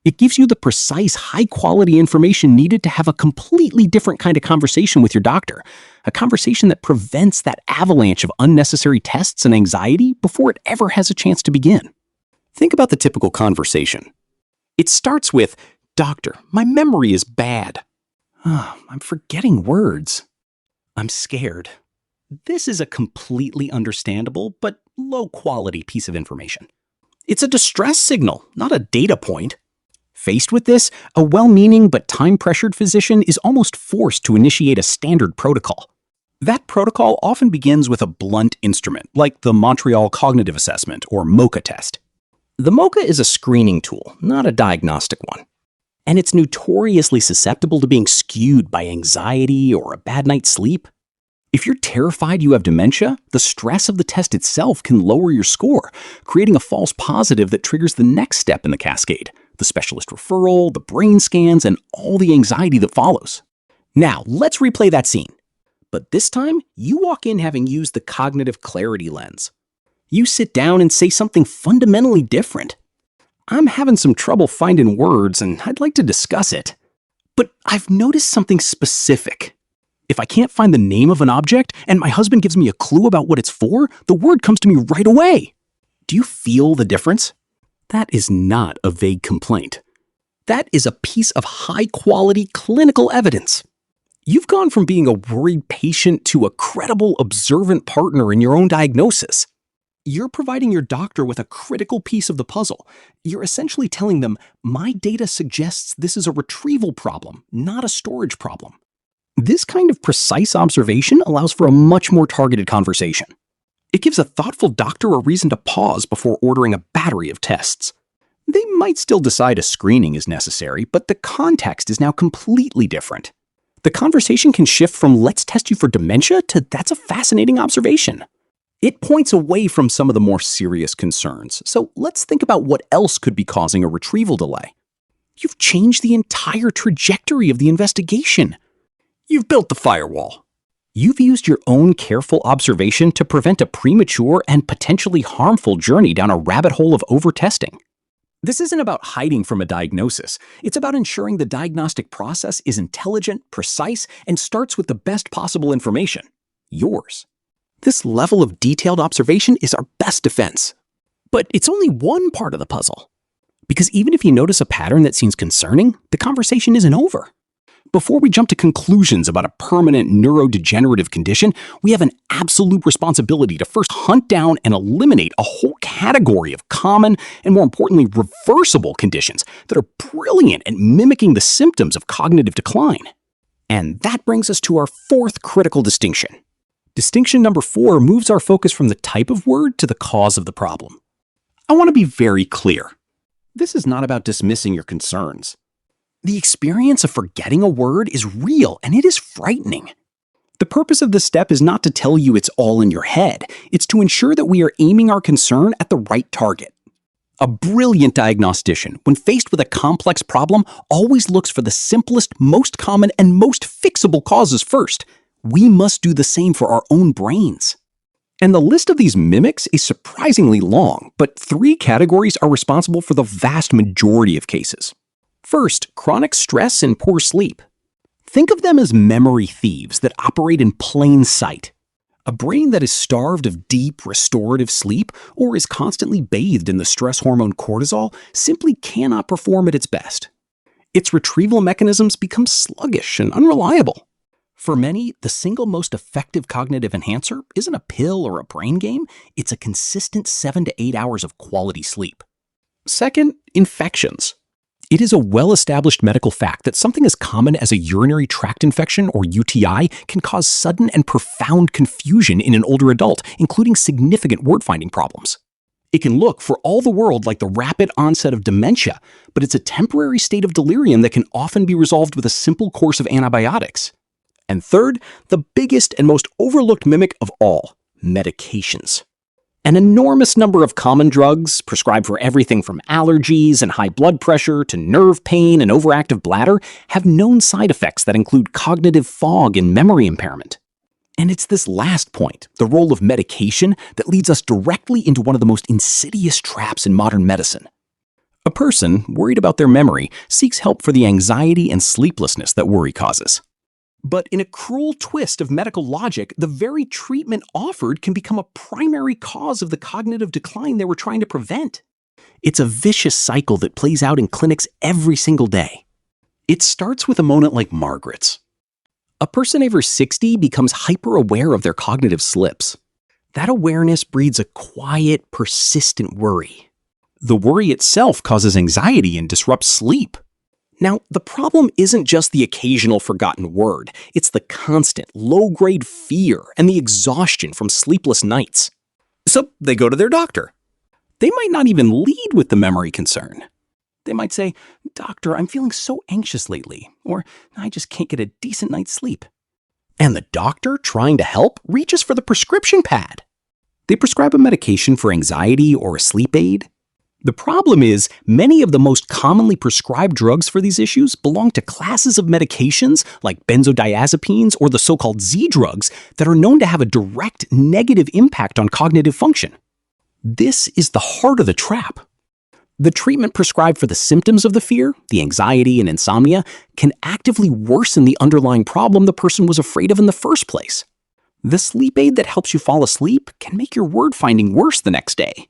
It gives you the precise, high-quality information needed to have a completely different kind of conversation with your doctor, a conversation that prevents that avalanche of unnecessary tests and anxiety before it ever has a chance to begin. Think about the typical conversation. It starts with, "Doctor, my memory is bad. I'm forgetting words. I'm scared." This is a completely understandable but low-quality piece of information. It's a distress signal, not a data point. Faced with this, a well-meaning but time-pressured physician is almost forced to initiate a standard protocol. That protocol often begins with a blunt instrument, like the Montreal Cognitive Assessment or MoCA test. The MoCA is a screening tool, not a diagnostic one. And it's notoriously susceptible to being skewed by anxiety or a bad night's sleep. If you're terrified you have dementia, the stress of the test itself can lower your score, creating a false positive that triggers the next step in the cascade, the specialist referral, the brain scans, and all the anxiety that follows. Now, let's replay that scene. But this time, you walk in having used the cognitive clarity lens. You sit down and say something fundamentally different. "I'm having some trouble finding words, and I'd like to discuss it. But I've noticed something specific. If I can't find the name of an object, and my husband gives me a clue about what it's for, the word comes to me right away." Do you feel the difference? That is not a vague complaint. That is a piece of high-quality clinical evidence. You've gone from being a worried patient to a credible, observant partner in your own diagnosis. You're providing your doctor with a critical piece of the puzzle. You're essentially telling them, my data suggests this is a retrieval problem, not a storage problem. This kind of precise observation allows for a much more targeted conversation. It gives a thoughtful doctor a reason to pause before ordering a battery of tests. They might still decide a screening is necessary, but the context is now completely different. The conversation can shift from let's test you for dementia to that's a fascinating observation. It points away from some of the more serious concerns, so let's think about what else could be causing a retrieval delay. You've changed the entire trajectory of the investigation. You've built the firewall. You've used your own careful observation to prevent a premature and potentially harmful journey down a rabbit hole of overtesting. This isn't about hiding from a diagnosis. It's about ensuring the diagnostic process is intelligent, precise, and starts with the best possible information, yours. This level of detailed observation is our best defense. But it's only one part of the puzzle. Because even if you notice a pattern that seems concerning, the conversation isn't over. Before we jump to conclusions about a permanent neurodegenerative condition, we have an absolute responsibility to first hunt down and eliminate a whole category of common and, more importantly, reversible conditions that are brilliant at mimicking the symptoms of cognitive decline. And that brings us to our fourth critical distinction. Distinction number 4 moves our focus from the type of word to the cause of the problem. I want to be very clear. This is not about dismissing your concerns. The experience of forgetting a word is real, and it is frightening. The purpose of this step is not to tell you it's all in your head. It's to ensure that we are aiming our concern at the right target. A brilliant diagnostician, when faced with a complex problem, always looks for the simplest, most common, and most fixable causes first. We must do the same for our own brains. And the list of these mimics is surprisingly long, but 3 categories are responsible for the vast majority of cases. First, chronic stress and poor sleep. Think of them as memory thieves that operate in plain sight. A brain that is starved of deep, restorative sleep or is constantly bathed in the stress hormone cortisol simply cannot perform at its best. Its retrieval mechanisms become sluggish and unreliable. For many, the single most effective cognitive enhancer isn't a pill or a brain game, it's a consistent 7 to 8 hours of quality sleep. Second, infections. It is a well-established medical fact that something as common as a urinary tract infection or UTI can cause sudden and profound confusion in an older adult, including significant word-finding problems. It can look, for all the world, like the rapid onset of dementia, but it's a temporary state of delirium that can often be resolved with a simple course of antibiotics. And third, the biggest and most overlooked mimic of all, medications. An enormous number of common drugs, prescribed for everything from allergies and high blood pressure to nerve pain and overactive bladder, have known side effects that include cognitive fog and memory impairment. And it's this last point, the role of medication, that leads us directly into one of the most insidious traps in modern medicine. A person, worried about their memory, seeks help for the anxiety and sleeplessness that worry causes. But in a cruel twist of medical logic, the very treatment offered can become a primary cause of the cognitive decline they were trying to prevent. It's a vicious cycle that plays out in clinics every single day. It starts with a moment like Margaret's. A person over 60 becomes hyper-aware of their cognitive slips. That awareness breeds a quiet, persistent worry. The worry itself causes anxiety and disrupts sleep. Now, the problem isn't just the occasional forgotten word, it's the constant, low-grade fear and the exhaustion from sleepless nights. So they go to their doctor. They might not even lead with the memory concern. They might say, "Doctor, I'm feeling so anxious lately," or "I just can't get a decent night's sleep." And the doctor, trying to help, reaches for the prescription pad. They prescribe a medication for anxiety or a sleep aid. The problem is, many of the most commonly prescribed drugs for these issues belong to classes of medications like benzodiazepines or the so-called Z drugs that are known to have a direct negative impact on cognitive function. This is the heart of the trap. The treatment prescribed for the symptoms of the fear, the anxiety and insomnia, can actively worsen the underlying problem the person was afraid of in the first place. The sleep aid that helps you fall asleep can make your word finding worse the next day.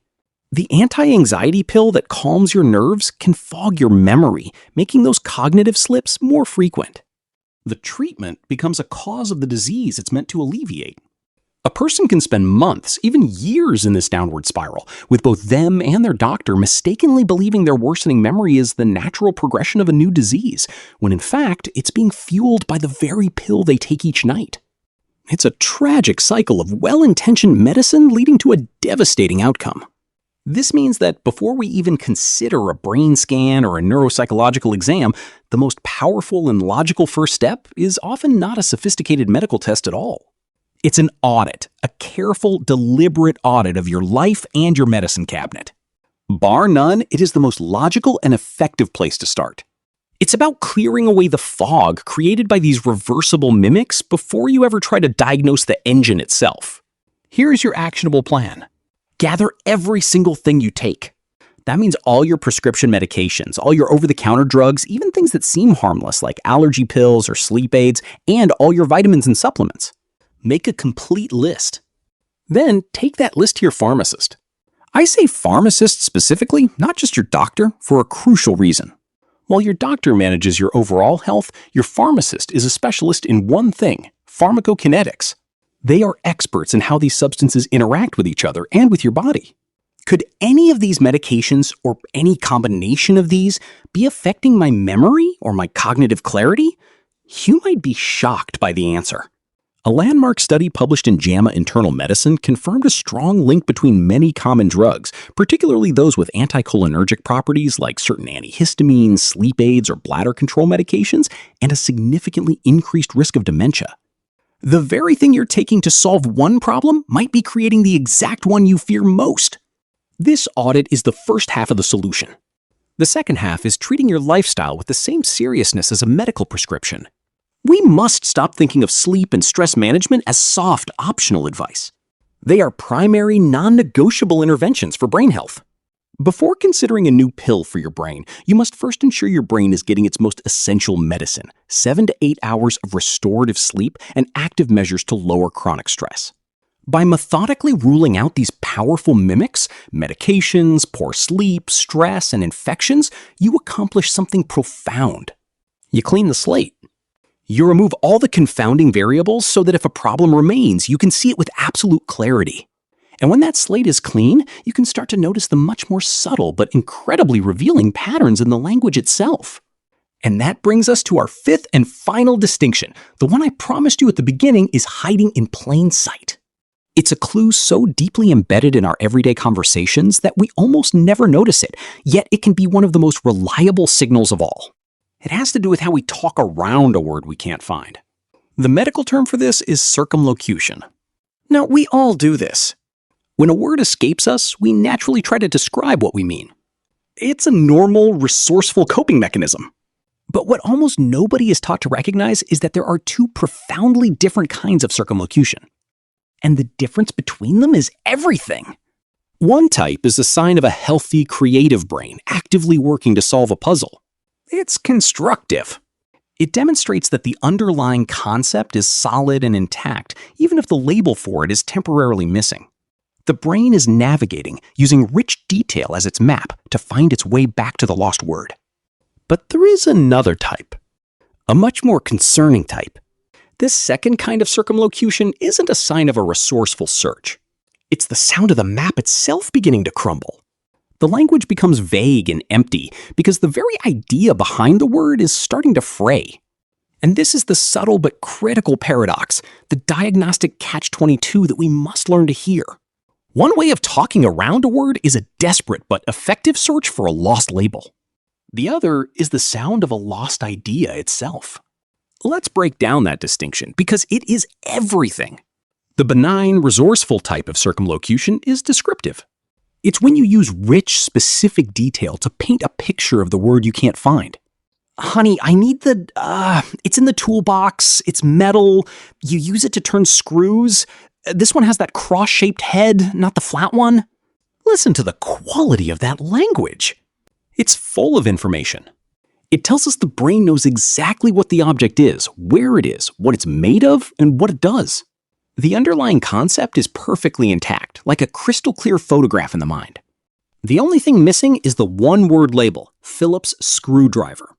The anti-anxiety pill that calms your nerves can fog your memory, making those cognitive slips more frequent. The treatment becomes a cause of the disease it's meant to alleviate. A person can spend months, even years in this downward spiral, with both them and their doctor mistakenly believing their worsening memory is the natural progression of a new disease, when in fact, it's being fueled by the very pill they take each night. It's a tragic cycle of well-intentioned medicine leading to a devastating outcome. This means that before we even consider a brain scan or a neuropsychological exam, the most powerful and logical first step is often not a sophisticated medical test at all. It's an audit, a careful, deliberate audit of your life and your medicine cabinet. Bar none, it is the most logical and effective place to start. It's about clearing away the fog created by these reversible mimics before you ever try to diagnose the engine itself. Here's your actionable plan. Gather every single thing you take. That means all your prescription medications, all your over-the-counter drugs, even things that seem harmless like allergy pills or sleep aids, and all your vitamins and supplements. Make a complete list. Then take that list to your pharmacist. I say pharmacist specifically, not just your doctor, for a crucial reason. While your doctor manages your overall health, your pharmacist is a specialist in one thing: pharmacokinetics. They are experts in how these substances interact with each other and with your body. Could any of these medications, or any combination of these, be affecting my memory or my cognitive clarity? You might be shocked by the answer. A landmark study published in JAMA Internal Medicine confirmed a strong link between many common drugs, particularly those with anticholinergic properties like certain antihistamines, sleep aids, or bladder control medications, and a significantly increased risk of dementia. The very thing you're taking to solve one problem might be creating the exact one you fear most. This audit is the first half of the solution. The second half is treating your lifestyle with the same seriousness as a medical prescription. We must stop thinking of sleep and stress management as soft, optional advice. They are primary, non-negotiable interventions for brain health. Before considering a new pill for your brain, you must first ensure your brain is getting its most essential medicine: 7 to 8 hours of restorative sleep and active measures to lower chronic stress. By methodically ruling out these powerful mimics, medications, poor sleep, stress, and infections, you accomplish something profound. You clean the slate. You remove all the confounding variables so that if a problem remains, you can see it with absolute clarity. And when that slate is clean, you can start to notice the much more subtle but incredibly revealing patterns in the language itself. And that brings us to our fifth and final distinction. The one I promised you at the beginning is hiding in plain sight. It's a clue so deeply embedded in our everyday conversations that we almost never notice it, yet it can be one of the most reliable signals of all. It has to do with how we talk around a word we can't find. The medical term for this is circumlocution. Now, we all do this. When a word escapes us, we naturally try to describe what we mean. It's a normal, resourceful coping mechanism. But what almost nobody is taught to recognize is that there are two profoundly different kinds of circumlocution. And the difference between them is everything. One type is a sign of a healthy, creative brain actively working to solve a puzzle. It's constructive. It demonstrates that the underlying concept is solid and intact, even if the label for it is temporarily missing. The brain is navigating, using rich detail as its map to find its way back to the lost word. But there is another type, a much more concerning type. This second kind of circumlocution isn't a sign of a resourceful search. It's the sound of the map itself beginning to crumble. The language becomes vague and empty because the very idea behind the word is starting to fray. And this is the subtle but critical paradox, the diagnostic catch-22 that we must learn to hear. One way of talking around a word is a desperate but effective search for a lost label. The other is the sound of a lost idea itself. Let's break down that distinction because it is everything. The benign, resourceful type of circumlocution is descriptive. It's when you use rich, specific detail to paint a picture of the word you can't find. Honey, I need it's in the toolbox, it's metal, you use it to turn screws. This one has that cross-shaped head, not the flat one. Listen to the quality of that language. It's full of information. It tells us the brain knows exactly what the object is, where it is, what it's made of, and what it does. The underlying concept is perfectly intact, like a crystal clear photograph in the mind. The only thing missing is the one-word label, Phillips screwdriver.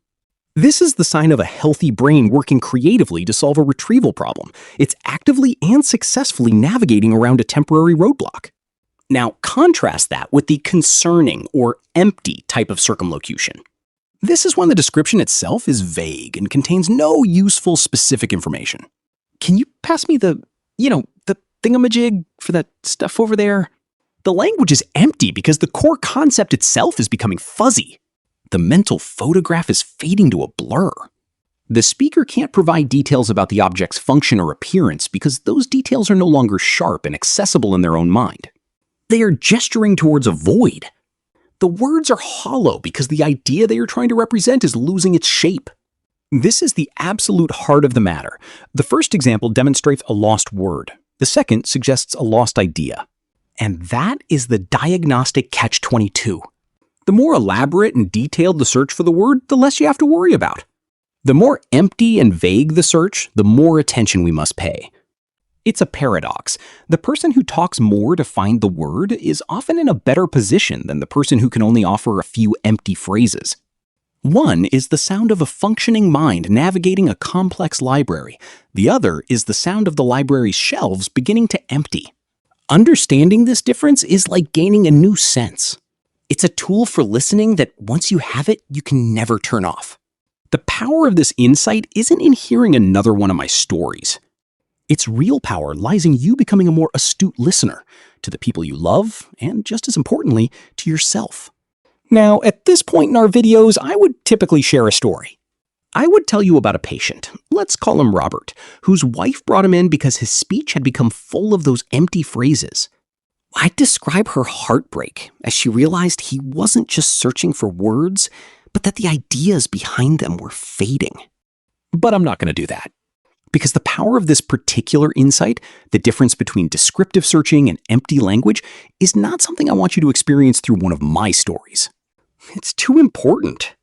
This is the sign of a healthy brain working creatively to solve a retrieval problem. It's actively and successfully navigating around a temporary roadblock. Now, contrast that with the concerning or empty type of circumlocution. This is when the description itself is vague and contains no useful specific information. Can you pass me the thingamajig for that stuff over there? The language is empty because the core concept itself is becoming fuzzy. The mental photograph is fading to a blur. The speaker can't provide details about the object's function or appearance because those details are no longer sharp and accessible in their own mind. They are gesturing towards a void. The words are hollow because the idea they are trying to represent is losing its shape. This is the absolute heart of the matter. The first example demonstrates a lost word. The second suggests a lost idea. And that is the diagnostic catch-22. The more elaborate and detailed the search for the word, the less you have to worry about. The more empty and vague the search, the more attention we must pay. It's a paradox. The person who talks more to find the word is often in a better position than the person who can only offer a few empty phrases. One is the sound of a functioning mind navigating a complex library. The other is the sound of the library's shelves beginning to empty. Understanding this difference is like gaining a new sense. It's a tool for listening that once you have it, you can never turn off. The power of this insight isn't in hearing another one of my stories. Its real power lies in you becoming a more astute listener to the people you love and, just as importantly, to yourself. Now, at this point in our videos, I would typically share a story. I would tell you about a patient, let's call him Robert, whose wife brought him in because his speech had become full of those empty phrases. I'd describe her heartbreak as she realized he wasn't just searching for words, but that the ideas behind them were fading. But I'm not going to do that. Because the power of this particular insight, the difference between descriptive searching and empty language, is not something I want you to experience through one of my stories. It's too important.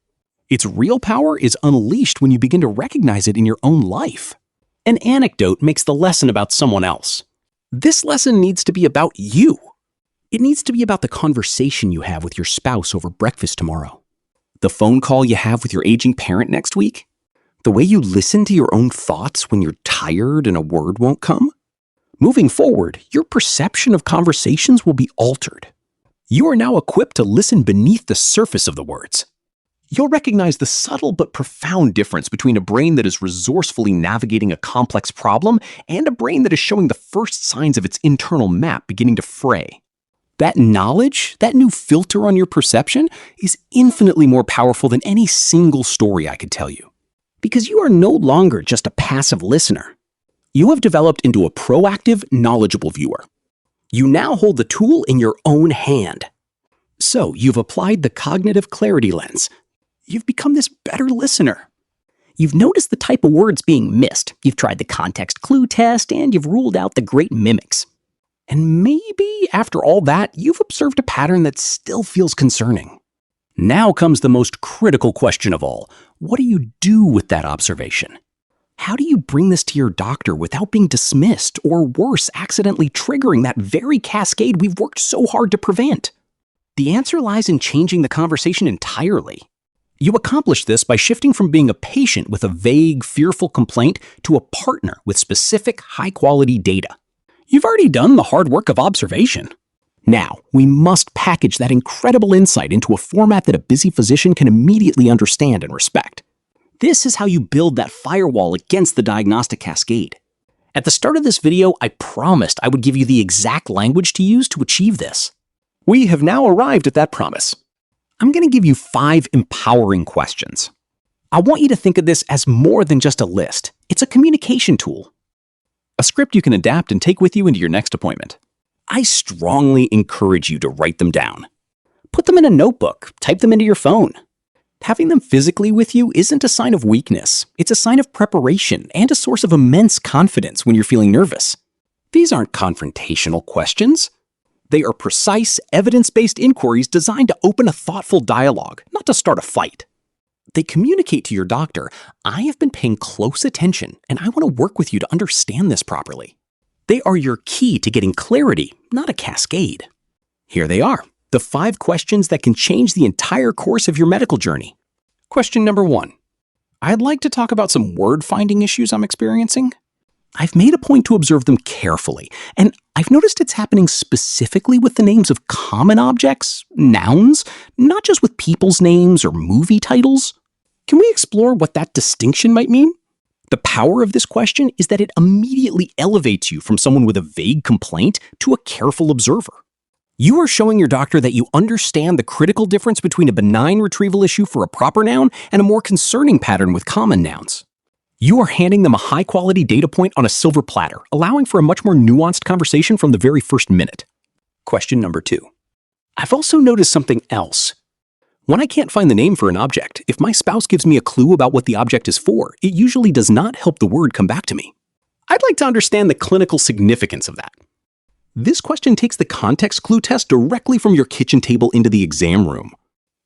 Its real power is unleashed when you begin to recognize it in your own life. An anecdote makes the lesson about someone else. This lesson needs to be about you. It needs to be about the conversation you have with your spouse over breakfast tomorrow. The phone call you have with your aging parent next week. The way you listen to your own thoughts when you're tired and a word won't come. Moving forward, your perception of conversations will be altered. You are now equipped to listen beneath the surface of the words. You'll recognize the subtle but profound difference between a brain that is resourcefully navigating a complex problem and a brain that is showing the first signs of its internal map beginning to fray. That knowledge, that new filter on your perception, is infinitely more powerful than any single story I could tell you. Because you are no longer just a passive listener. You have developed into a proactive, knowledgeable viewer. You now hold the tool in your own hand. So you've applied the cognitive clarity lens. You've become this better listener. You've noticed the type of words being missed. You've tried the context clue test, and you've ruled out the great mimics. And maybe, after all that, you've observed a pattern that still feels concerning. Now comes the most critical question of all. What do you do with that observation? How do you bring this to your doctor without being dismissed, or worse, accidentally triggering that very cascade we've worked so hard to prevent? The answer lies in changing the conversation entirely. You accomplish this by shifting from being a patient with a vague, fearful complaint to a partner with specific, high-quality data. You've already done the hard work of observation. Now, we must package that incredible insight into a format that a busy physician can immediately understand and respect. This is how you build that firewall against the diagnostic cascade. At the start of this video, I promised I would give you the exact language to use to achieve this. We have now arrived at that promise. I'm going to give you 5 empowering questions. I want you to think of this as more than just a list. It's a communication tool. A script you can adapt and take with you into your next appointment. I strongly encourage you to write them down. Put them in a notebook, type them into your phone. Having them physically with you isn't a sign of weakness. It's a sign of preparation and a source of immense confidence when you're feeling nervous. These aren't confrontational questions. They are precise, evidence-based inquiries designed to open a thoughtful dialogue, not to start a fight. They communicate to your doctor, I have been paying close attention and I want to work with you to understand this properly. They are your key to getting clarity, not a cascade. Here they are. The 5 questions that can change the entire course of your medical journey. Question number 1. I'd like to talk about some word-finding issues I'm experiencing. I've made a point to observe them carefully, and I've noticed it's happening specifically with the names of common objects, nouns, not just with people's names or movie titles. Can we explore what that distinction might mean? The power of this question is that it immediately elevates you from someone with a vague complaint to a careful observer. You are showing your doctor that you understand the critical difference between a benign retrieval issue for a proper noun and a more concerning pattern with common nouns. You are handing them a high-quality data point on a silver platter, allowing for a much more nuanced conversation from the very first minute. Question number 2. I've also noticed something else. When I can't find the name for an object, if my spouse gives me a clue about what the object is for, it usually does not help the word come back to me. I'd like to understand the clinical significance of that. This question takes the context clue test directly from your kitchen table into the exam room.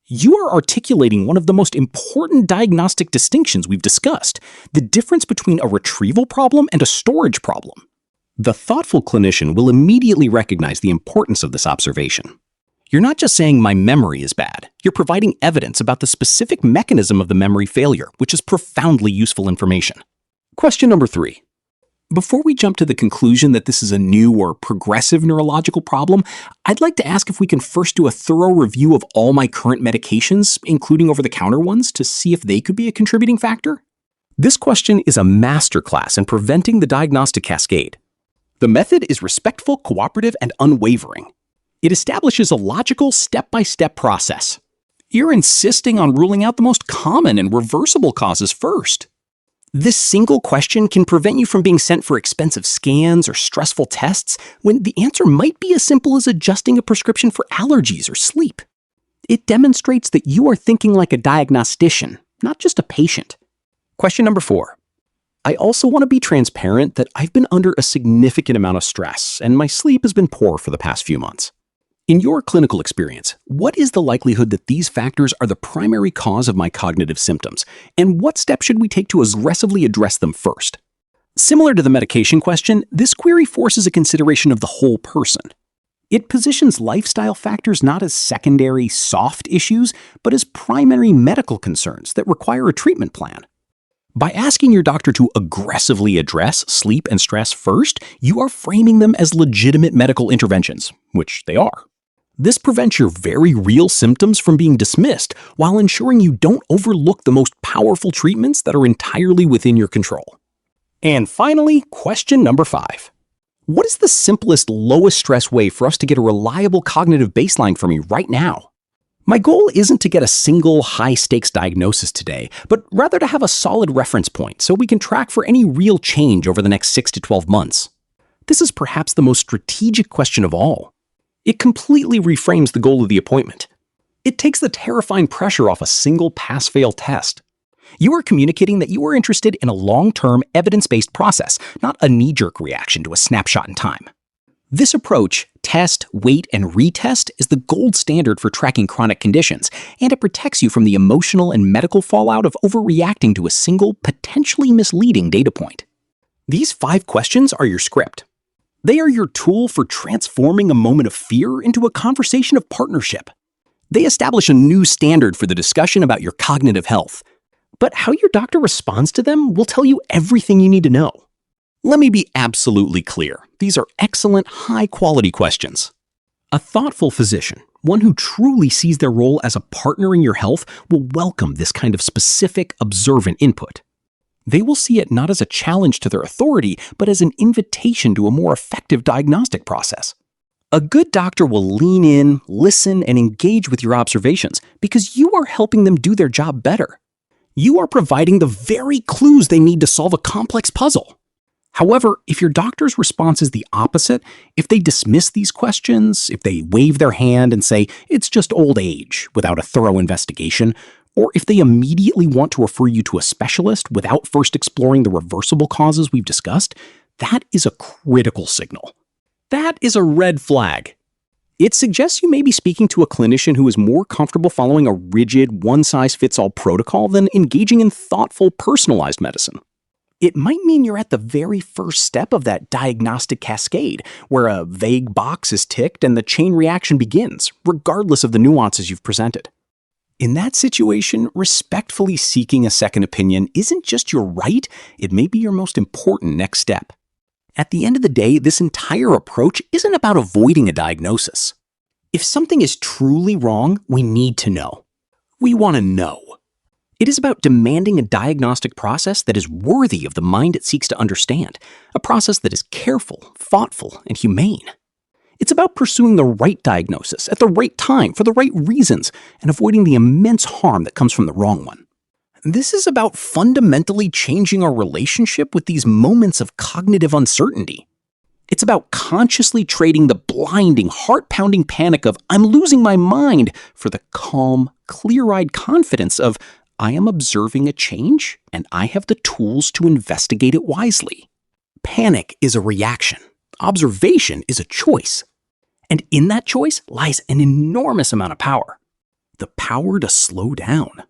You are articulating one of the most important diagnostic distinctions we've discussed, the difference between a retrieval problem and a storage problem. The thoughtful clinician will immediately recognize the importance of this observation. You're not just saying my memory is bad, you're providing evidence about the specific mechanism of the memory failure, which is profoundly useful information. Question number 3. Before we jump to the conclusion that this is a new or progressive neurological problem, I'd like to ask if we can first do a thorough review of all my current medications, including over-the-counter ones, to see if they could be a contributing factor. This question is a masterclass in preventing the diagnostic cascade. The method is respectful, cooperative, and unwavering. It establishes a logical, step-by-step process. You're insisting on ruling out the most common and reversible causes first. This single question can prevent you from being sent for expensive scans or stressful tests when the answer might be as simple as adjusting a prescription for allergies or sleep. It demonstrates that you are thinking like a diagnostician, not just a patient. Question number 4. I also want to be transparent that I've been under a significant amount of stress and my sleep has been poor for the past few months. In your clinical experience, what is the likelihood that these factors are the primary cause of my cognitive symptoms, and what steps should we take to aggressively address them first? Similar to the medication question, this query forces a consideration of the whole person. It positions lifestyle factors not as secondary, soft issues, but as primary medical concerns that require a treatment plan. By asking your doctor to aggressively address sleep and stress first, you are framing them as legitimate medical interventions, which they are. This prevents your very real symptoms from being dismissed while ensuring you don't overlook the most powerful treatments that are entirely within your control. And finally, question number 5. What is the simplest, lowest stress way for us to get a reliable cognitive baseline from you right now? My goal isn't to get a single high-stakes diagnosis today, but rather to have a solid reference point so we can track for any real change over the next 6 to 12 months. This is perhaps the most strategic question of all. It completely reframes the goal of the appointment. It takes the terrifying pressure off a single pass-fail test. You are communicating that you are interested in a long-term, evidence-based process, not a knee-jerk reaction to a snapshot in time. This approach, test, wait, and retest, is the gold standard for tracking chronic conditions, and it protects you from the emotional and medical fallout of overreacting to a single, potentially misleading data point. These 5 questions are your script. They are your tool for transforming a moment of fear into a conversation of partnership. They establish a new standard for the discussion about your cognitive health. But how your doctor responds to them will tell you everything you need to know. Let me be absolutely clear. These are excellent, high-quality questions. A thoughtful physician, one who truly sees their role as a partner in your health, will welcome this kind of specific, observant input. They will see it not as a challenge to their authority, but as an invitation to a more effective diagnostic process. A good doctor will lean in, listen, and engage with your observations because you are helping them do their job better. You are providing the very clues they need to solve a complex puzzle. However, if your doctor's response is the opposite, if they dismiss these questions, if they wave their hand and say, "It's just old age," without a thorough investigation, or if they immediately want to refer you to a specialist without first exploring the reversible causes we've discussed, that is a critical signal. That is a red flag. It suggests you may be speaking to a clinician who is more comfortable following a rigid, one-size-fits-all protocol than engaging in thoughtful, personalized medicine. It might mean you're at the very first step of that diagnostic cascade, where a vague box is ticked and the chain reaction begins, regardless of the nuances you've presented. In that situation, respectfully seeking a second opinion isn't just your right, it may be your most important next step. At the end of the day, this entire approach isn't about avoiding a diagnosis. If something is truly wrong, we need to know. We want to know. It is about demanding a diagnostic process that is worthy of the mind it seeks to understand, a process that is careful, thoughtful, and humane. It's about pursuing the right diagnosis at the right time for the right reasons and avoiding the immense harm that comes from the wrong one. This is about fundamentally changing our relationship with these moments of cognitive uncertainty. It's about consciously trading the blinding, heart-pounding panic of "I'm losing my mind" for the calm, clear-eyed confidence of "I am observing a change and I have the tools to investigate it wisely." Panic is a reaction. Observation is a choice. And in that choice lies an enormous amount of power. The power to slow down.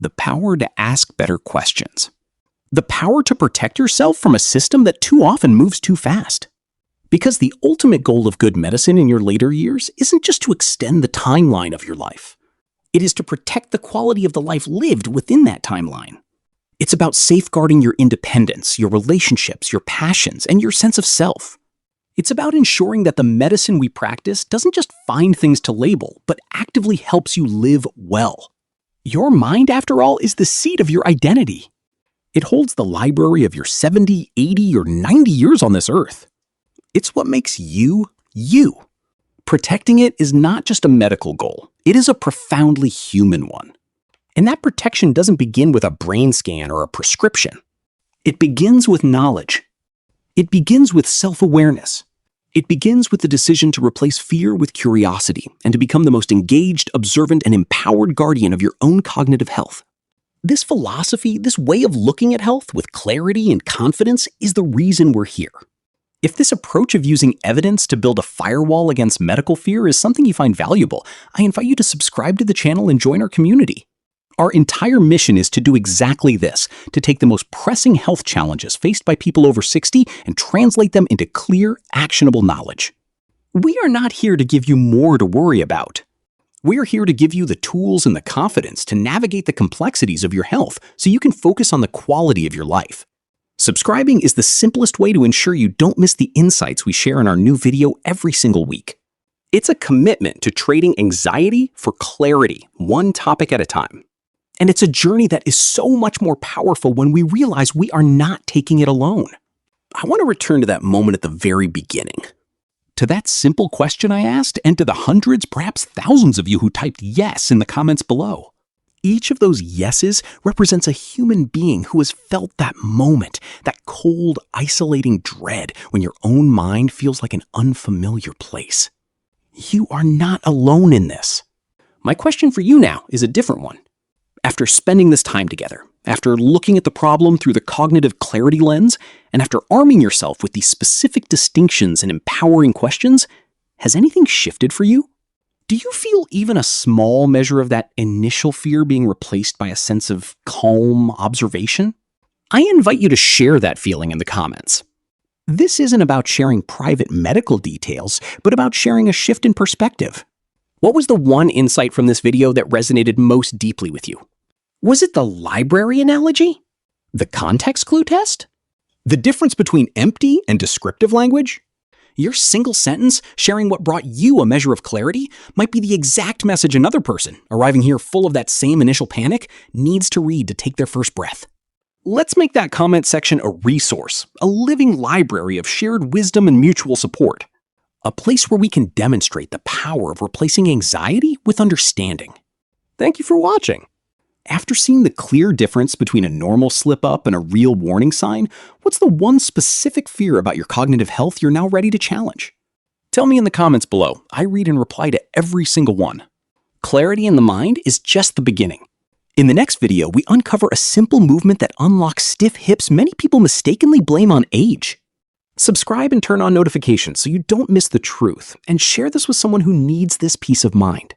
The power to ask better questions. The power to protect yourself from a system that too often moves too fast. Because the ultimate goal of good medicine in your later years isn't just to extend the timeline of your life. It is to protect the quality of the life lived within that timeline. It's about safeguarding your independence, your relationships, your passions, and your sense of self. It's about ensuring that the medicine we practice doesn't just find things to label, but actively helps you live well. Your mind, after all, is the seat of your identity. It holds the library of your 70, 80, or 90 years on this earth. It's what makes you, you. Protecting it is not just a medical goal, it is a profoundly human one. And that protection doesn't begin with a brain scan or a prescription. It begins with knowledge. It begins with self-awareness. It begins with the decision to replace fear with curiosity and to become the most engaged, observant, and empowered guardian of your own cognitive health. This philosophy, this way of looking at health with clarity and confidence is the reason we're here. If this approach of using evidence to build a firewall against medical fear is something you find valuable, I invite you to subscribe to the channel and join our community. Our entire mission is to do exactly this, to take the most pressing health challenges faced by people over 60 and translate them into clear, actionable knowledge. We are not here to give you more to worry about. We are here to give you the tools and the confidence to navigate the complexities of your health so you can focus on the quality of your life. Subscribing is the simplest way to ensure you don't miss the insights we share in our new video every single week. It's a commitment to trading anxiety for clarity, one topic at a time. And it's a journey that is so much more powerful when we realize we are not taking it alone. I want to return to that moment at the very beginning. To that simple question I asked, and to the hundreds, perhaps thousands of you who typed yes in the comments below. Each of those yeses represents a human being who has felt that moment, that cold, isolating dread when your own mind feels like an unfamiliar place. You are not alone in this. My question for you now is a different one. After spending this time together, after looking at the problem through the cognitive clarity lens, and after arming yourself with these specific distinctions and empowering questions, has anything shifted for you? Do you feel even a small measure of that initial fear being replaced by a sense of calm observation? I invite you to share that feeling in the comments. This isn't about sharing private medical details, but about sharing a shift in perspective. What was the one insight from this video that resonated most deeply with you? Was it the library analogy? The context clue test? The difference between empty and descriptive language? Your single sentence sharing what brought you a measure of clarity might be the exact message another person, arriving here full of that same initial panic, needs to read to take their first breath. Let's make that comment section a resource, a living library of shared wisdom and mutual support. A place where we can demonstrate the power of replacing anxiety with understanding. Thank you for watching. After seeing the clear difference between a normal slip-up and a real warning sign, what's the one specific fear about your cognitive health you're now ready to challenge? Tell me in the comments below. I read and reply to every single one. Clarity in the mind is just the beginning. In the next video, we uncover a simple movement that unlocks stiff hips many people mistakenly blame on age. Subscribe and turn on notifications so you don't miss the truth, and share this with someone who needs this peace of mind.